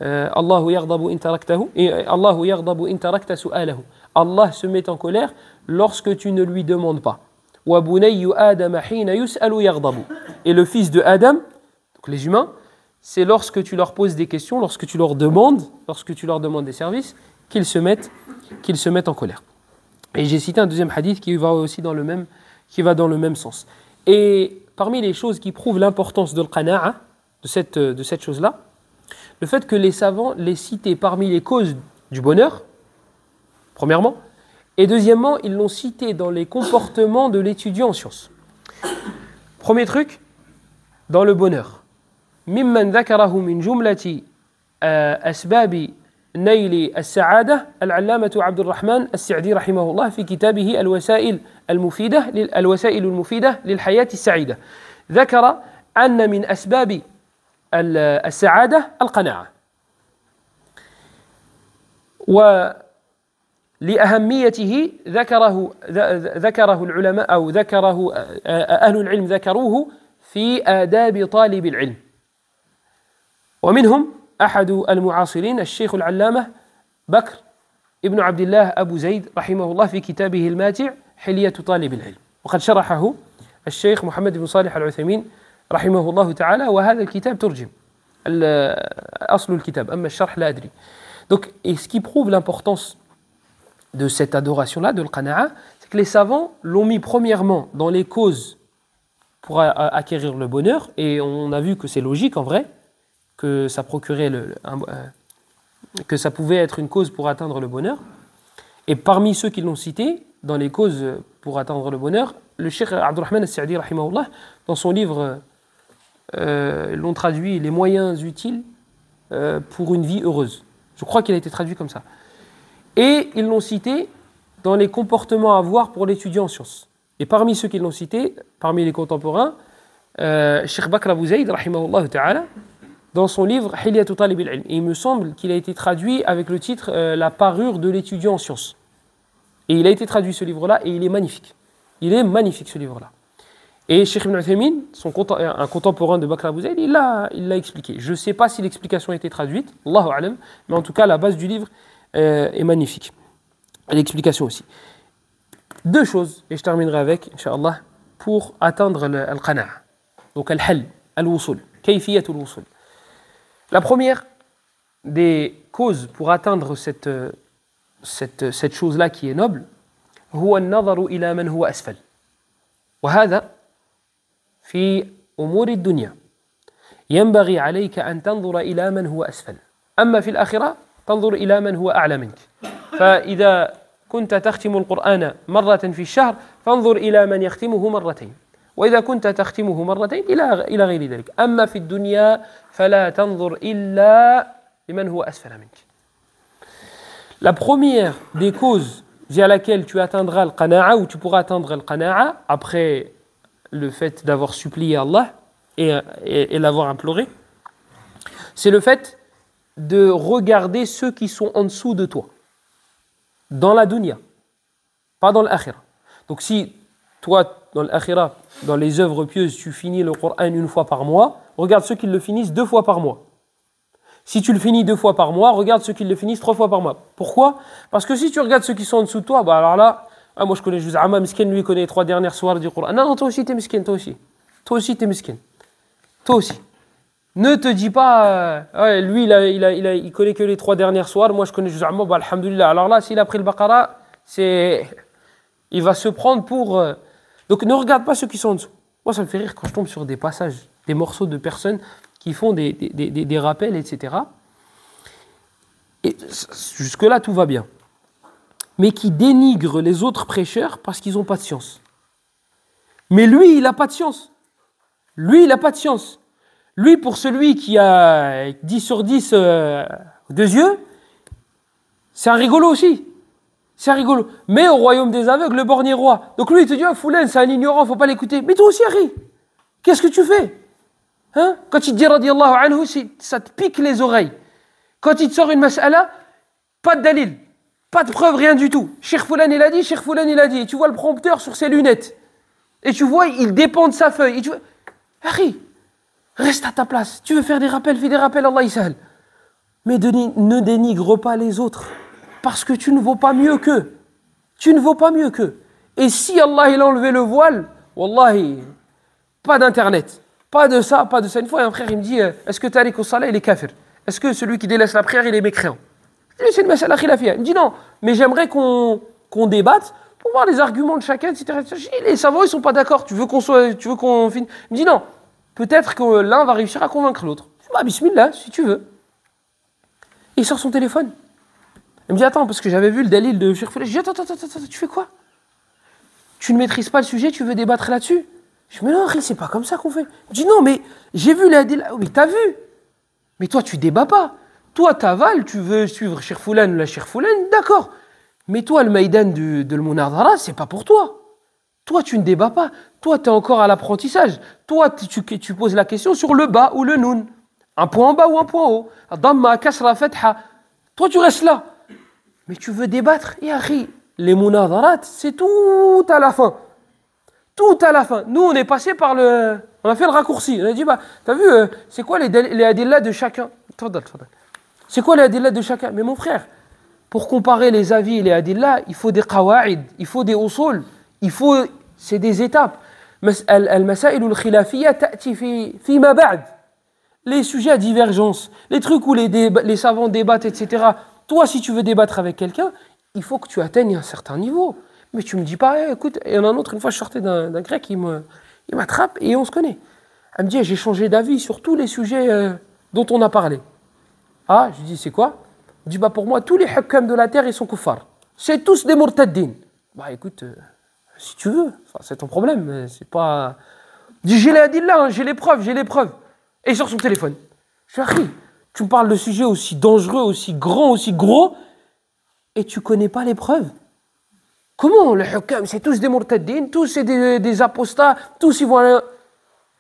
Allahu yaghdabu in taraktahu, Allahu yaghdabu in tarakta su'alahu. Allah se met en colère lorsque tu ne lui demandes pas. Wa bunayyu Adam hina yus'alu yaghdabu. Et le fils de Adam, donc les humains, c'est lorsque tu leur poses des questions, lorsque tu leur demandes des services, qu'ils se mettent en colère. Et j'ai cité un deuxième hadith qui va dans le même sens. Et parmi les choses qui prouvent l'importance de l'qana'a, de cette chose-là, le fait que les savants l'aient cité parmi les causes du bonheur, premièrement, et deuxièmement, ils l'ont cité dans les comportements de l'étudiant en sciences. Premier truc, dans le bonheur. Mimman dhakarahu min jumlati asbabi نيل السعادة العلامة عبد الرحمن السعدي رحمه الله في كتابه الوسائل المفيدة للحياة السعيدة ذكر أن من أسباب السعادة القناعة ولأهميته ذكره العلماء أو ذكره أهل العلم ذكروه في آداب طالب العلم ومنهم أحد المعاصرين الشيخ العلامة بكر ابن عبد الله أبو زيد رحمه الله في كتابه الماتع حلية طالب العلم وقد شرحه الشيخ محمد بن صالح العثيمين رحمه الله تعالى وهذا الكتاب ترجم أصل الكتاب أما الشرح لا أدري. Donc, et ce qui prouve l'importance de cette adoration-là, de l'qana'a, c'est que les savants l'ont mis premièrement dans les causes pour acquérir le bonheur, et on a vu que c'est logique en vrai, que ça procurait que ça pouvait être une cause pour atteindre le bonheur. Et parmi ceux qui l'ont cité, dans les causes pour atteindre le bonheur, le Cheikh Abdurrahman al-Sa'di, rahimahullah, dans son livre, l'ont traduit les moyens utiles pour une vie heureuse. Je crois qu'il a été traduit comme ça. Et ils l'ont cité dans les comportements à avoir pour l'étudiant en sciences. Et parmi ceux qui l'ont cité, parmi les contemporains, Cheikh Bakr Abu Zayd, rahimahullah ta'ala, dans son livre Hilyatu Talib al-Ilm. Et il me semble qu'il a été traduit avec le titre La parure de l'étudiant en sciences. Et il a été traduit ce livre-là et il est magnifique. Il est magnifique ce livre-là. Et Cheikh Ibn Uthaymin, un contemporain de Bakr Abu Zayd, il l'a expliqué. Je ne sais pas si l'explication a été traduite, Allahu a'lam, mais en tout cas la base du livre est magnifique. Et l'explication aussi. Deux choses, et je terminerai avec, Inch'Allah, pour atteindre al-qana'a. Donc al-hal, al-wusul, kayfiyatul wusul. La première des causes pour atteindre cette chose-là qui est noble, هو النظر إلى من هو أسفل. وهذا في أمور الدنيا. ينبغي عليك أن تنظر إلى من هو أسفل. أما في الآخرة تنظر إلى من هو أعلى منك. فإذا كنت تختم القرآن مرة في الشهر فانظر إلى من يختمه مرتين. وإذا كنت تختمه مرتين إلى غير ذلك. أما في الدنيا فلا تنظر إلا لمن هو أسفل منك. La première des causes via laquelle tu atteindras le qana'a ou tu pourras atteindre le qana'a après le fait d'avoir supplié Allah et l'avoir imploré, c'est le fait de regarder ceux qui sont en dessous de toi dans la dunya, pas dans l'akhira. Donc si toi dans l'akhira, dans les œuvres pieuses, tu finis le Coran une fois par mois, regarde ceux qui le finissent 2 fois par mois. Si tu le finis 2 fois par mois, regarde ceux qui le finissent 3 fois par mois. Pourquoi ? Parce que si tu regardes ceux qui sont en dessous de toi, bah alors là, moi je connais juste Amma Miskin, lui connaît les 3 dernières soirs du Coran. Non, toi aussi t'es miskin, toi aussi. Toi aussi t'es miskin. Toi aussi. Ne te dis pas, lui il connaît que les 3 dernières soirs, moi je connais juste Amma, bah alhamdoulilah. Alors là, s'il a pris le Baqara, il va se prendre pour... Donc ne regarde pas ceux qui sont en dessous. Moi ça me fait rire quand je tombe sur des passages, des morceaux de personnes qui font des rappels, etc. Et jusque-là, tout va bien. Mais qui dénigrent les autres prêcheurs parce qu'ils n'ont pas de science. Mais lui, il n'a pas de science. Lui, il n'a pas de science. Lui, pour celui qui a 10 sur 10 2 yeux, c'est un rigolo aussi. C'est un rigolo. Mais au royaume des aveugles, le borgne est roi. Donc lui, il te dit, Foulen, c'est un ignorant, il ne faut pas l'écouter. Mais toi aussi, Harry, qu'est-ce que tu fais ? Hein? Quand il te dit radiyallahu anhu, ça te pique les oreilles. Quand il te sort une mas'ala, pas de dalil, pas de preuve, rien du tout. Cheikh Foulan il a dit, Cheikh Foulan il a dit. Et tu vois le prompteur sur ses lunettes. Et tu vois, il dépend de sa feuille. Et tu vois, Harry, reste à ta place. Tu veux faire des rappels, fais des rappels, Allah Isahal. Mais ne dénigre pas les autres, parce que tu ne vaux pas mieux qu'eux. Tu ne vaux pas mieux qu'eux. Et si Allah il a enlevé le voile, wallahi, pas d'internet, pas de ça, pas de ça. Une fois, un frère il me dit, est-ce que Tariq al-Salah il est kafir? Est-ce que celui qui délaisse la prière il est mécréant? Je lui dis, c'est une masala khilafiyya. Il me dit non, mais j'aimerais qu'on débatte pour voir les arguments de chacun, etc. Je dis, les savants ils sont pas d'accord. Tu veux qu'on finisse? Il me dit non. Peut-être que l'un va réussir à convaincre l'autre. Je dis, bah bismillah, si tu veux. Et il sort son téléphone. Il me dit attends, parce que j'avais vu le dalil de Cheikh Foulet. Je dis attends, tu fais quoi? Tu ne maîtrises pas le sujet, tu veux débattre là-dessus? Je dis mais non, c'est pas comme ça qu'on fait. Il me dit non, mais j'ai vu le dalil. Oui, t'as vu. Mais toi, tu débats pas. Toi, t'avales, tu veux suivre Cheikh Foulan ou la Cheikh Foulan, d'accord. Mais toi, le Maïdan de le Munadhara, c'est pas pour toi. Toi, tu ne débats pas. Toi, tu es encore à l'apprentissage. Toi, tu poses la question sur le bas ou le noun. Un point en bas ou un point en haut. Damma, kasra, fatha. Toi, tu restes là. Mais tu veux débattre. Et akhi, les munadharat, c'est tout à la fin. Tout à la fin. Nous, on est passé par le... On a fait le raccourci. On a dit, bah, t'as vu, c'est quoi les adillas de chacun? C'est quoi les adillas de chacun? Mais mon frère, pour comparer les avis et les adillas, il faut des qawa'id, il faut des usul, c'est des étapes. Al-masail al-khilafiyya ta'ti fi ma ba'd. Les sujets à divergence, les trucs où les savants débattent, etc. Toi, si tu veux débattre avec quelqu'un, il faut que tu atteignes un certain niveau. Mais tu me dis pas, écoute, il y en a un autre, une fois je sortais d'un grec, il m'attrape et on se connaît. Elle me dit, j'ai changé d'avis sur tous les sujets dont on a parlé. Ah, je lui dis, c'est quoi? Il dit, bah pour moi, tous les hukam de la terre, ils sont kuffar. C'est tous des murtaddin. Bah écoute, si tu veux, c'est ton problème, c'est pas... Il dit, j'ai les adillah, j'ai les preuves. Et il sort son téléphone. Je dis, tu me parles de sujets aussi dangereux, aussi grands, aussi gros, et tu connais pas les preuves. Comment le hukam, c'est tous des murtaddin, tous c'est des apostats, tous ils vont aller...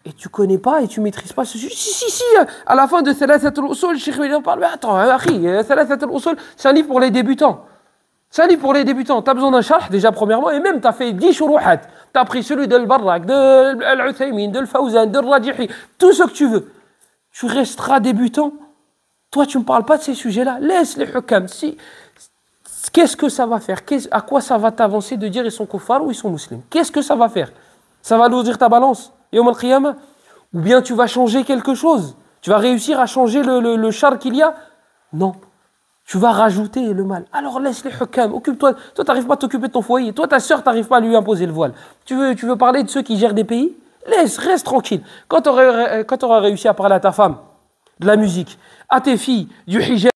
Et tu connais pas et tu maîtrises pas ce sujet. Si, à la fin de Thalathat al-Usul, Cheikh William parle, mais attends, Thalathat al-Usul, c'est un livre pour les débutants. C'est un livre pour les débutants. Tu as besoin d'un charh, déjà, premièrement, et même tu as fait 10 shuruhat. Tu as pris celui de Al-Barrak, de Al-Uthaymin, de Al-Fawzan, de Al-Rajihi, tout ce que tu veux. Tu resteras débutant. Toi, tu ne me parles pas de ces sujets-là. Laisse les hukam. Qu'est-ce que ça va faire? À quoi ça va t'avancer de dire ils sont kuffar ou ils sont musulmans? Qu'est-ce que ça va faire? Ça va alourdir ta balance? Yawm al-Qiyamah? Ou bien tu vas changer quelque chose? Tu vas réussir à changer le char qu'il y a? Non. Tu vas rajouter le mal. Alors laisse les hukam, occupe-toi. Toi, tu n'arrives pas à t'occuper de ton foyer. Toi, ta sœur, tu n'arrives pas à lui imposer le voile. Tu veux parler de ceux qui gèrent des pays? Reste tranquille. Quand tu auras réussi à parler à ta femme de la musique, à tes filles du hijab,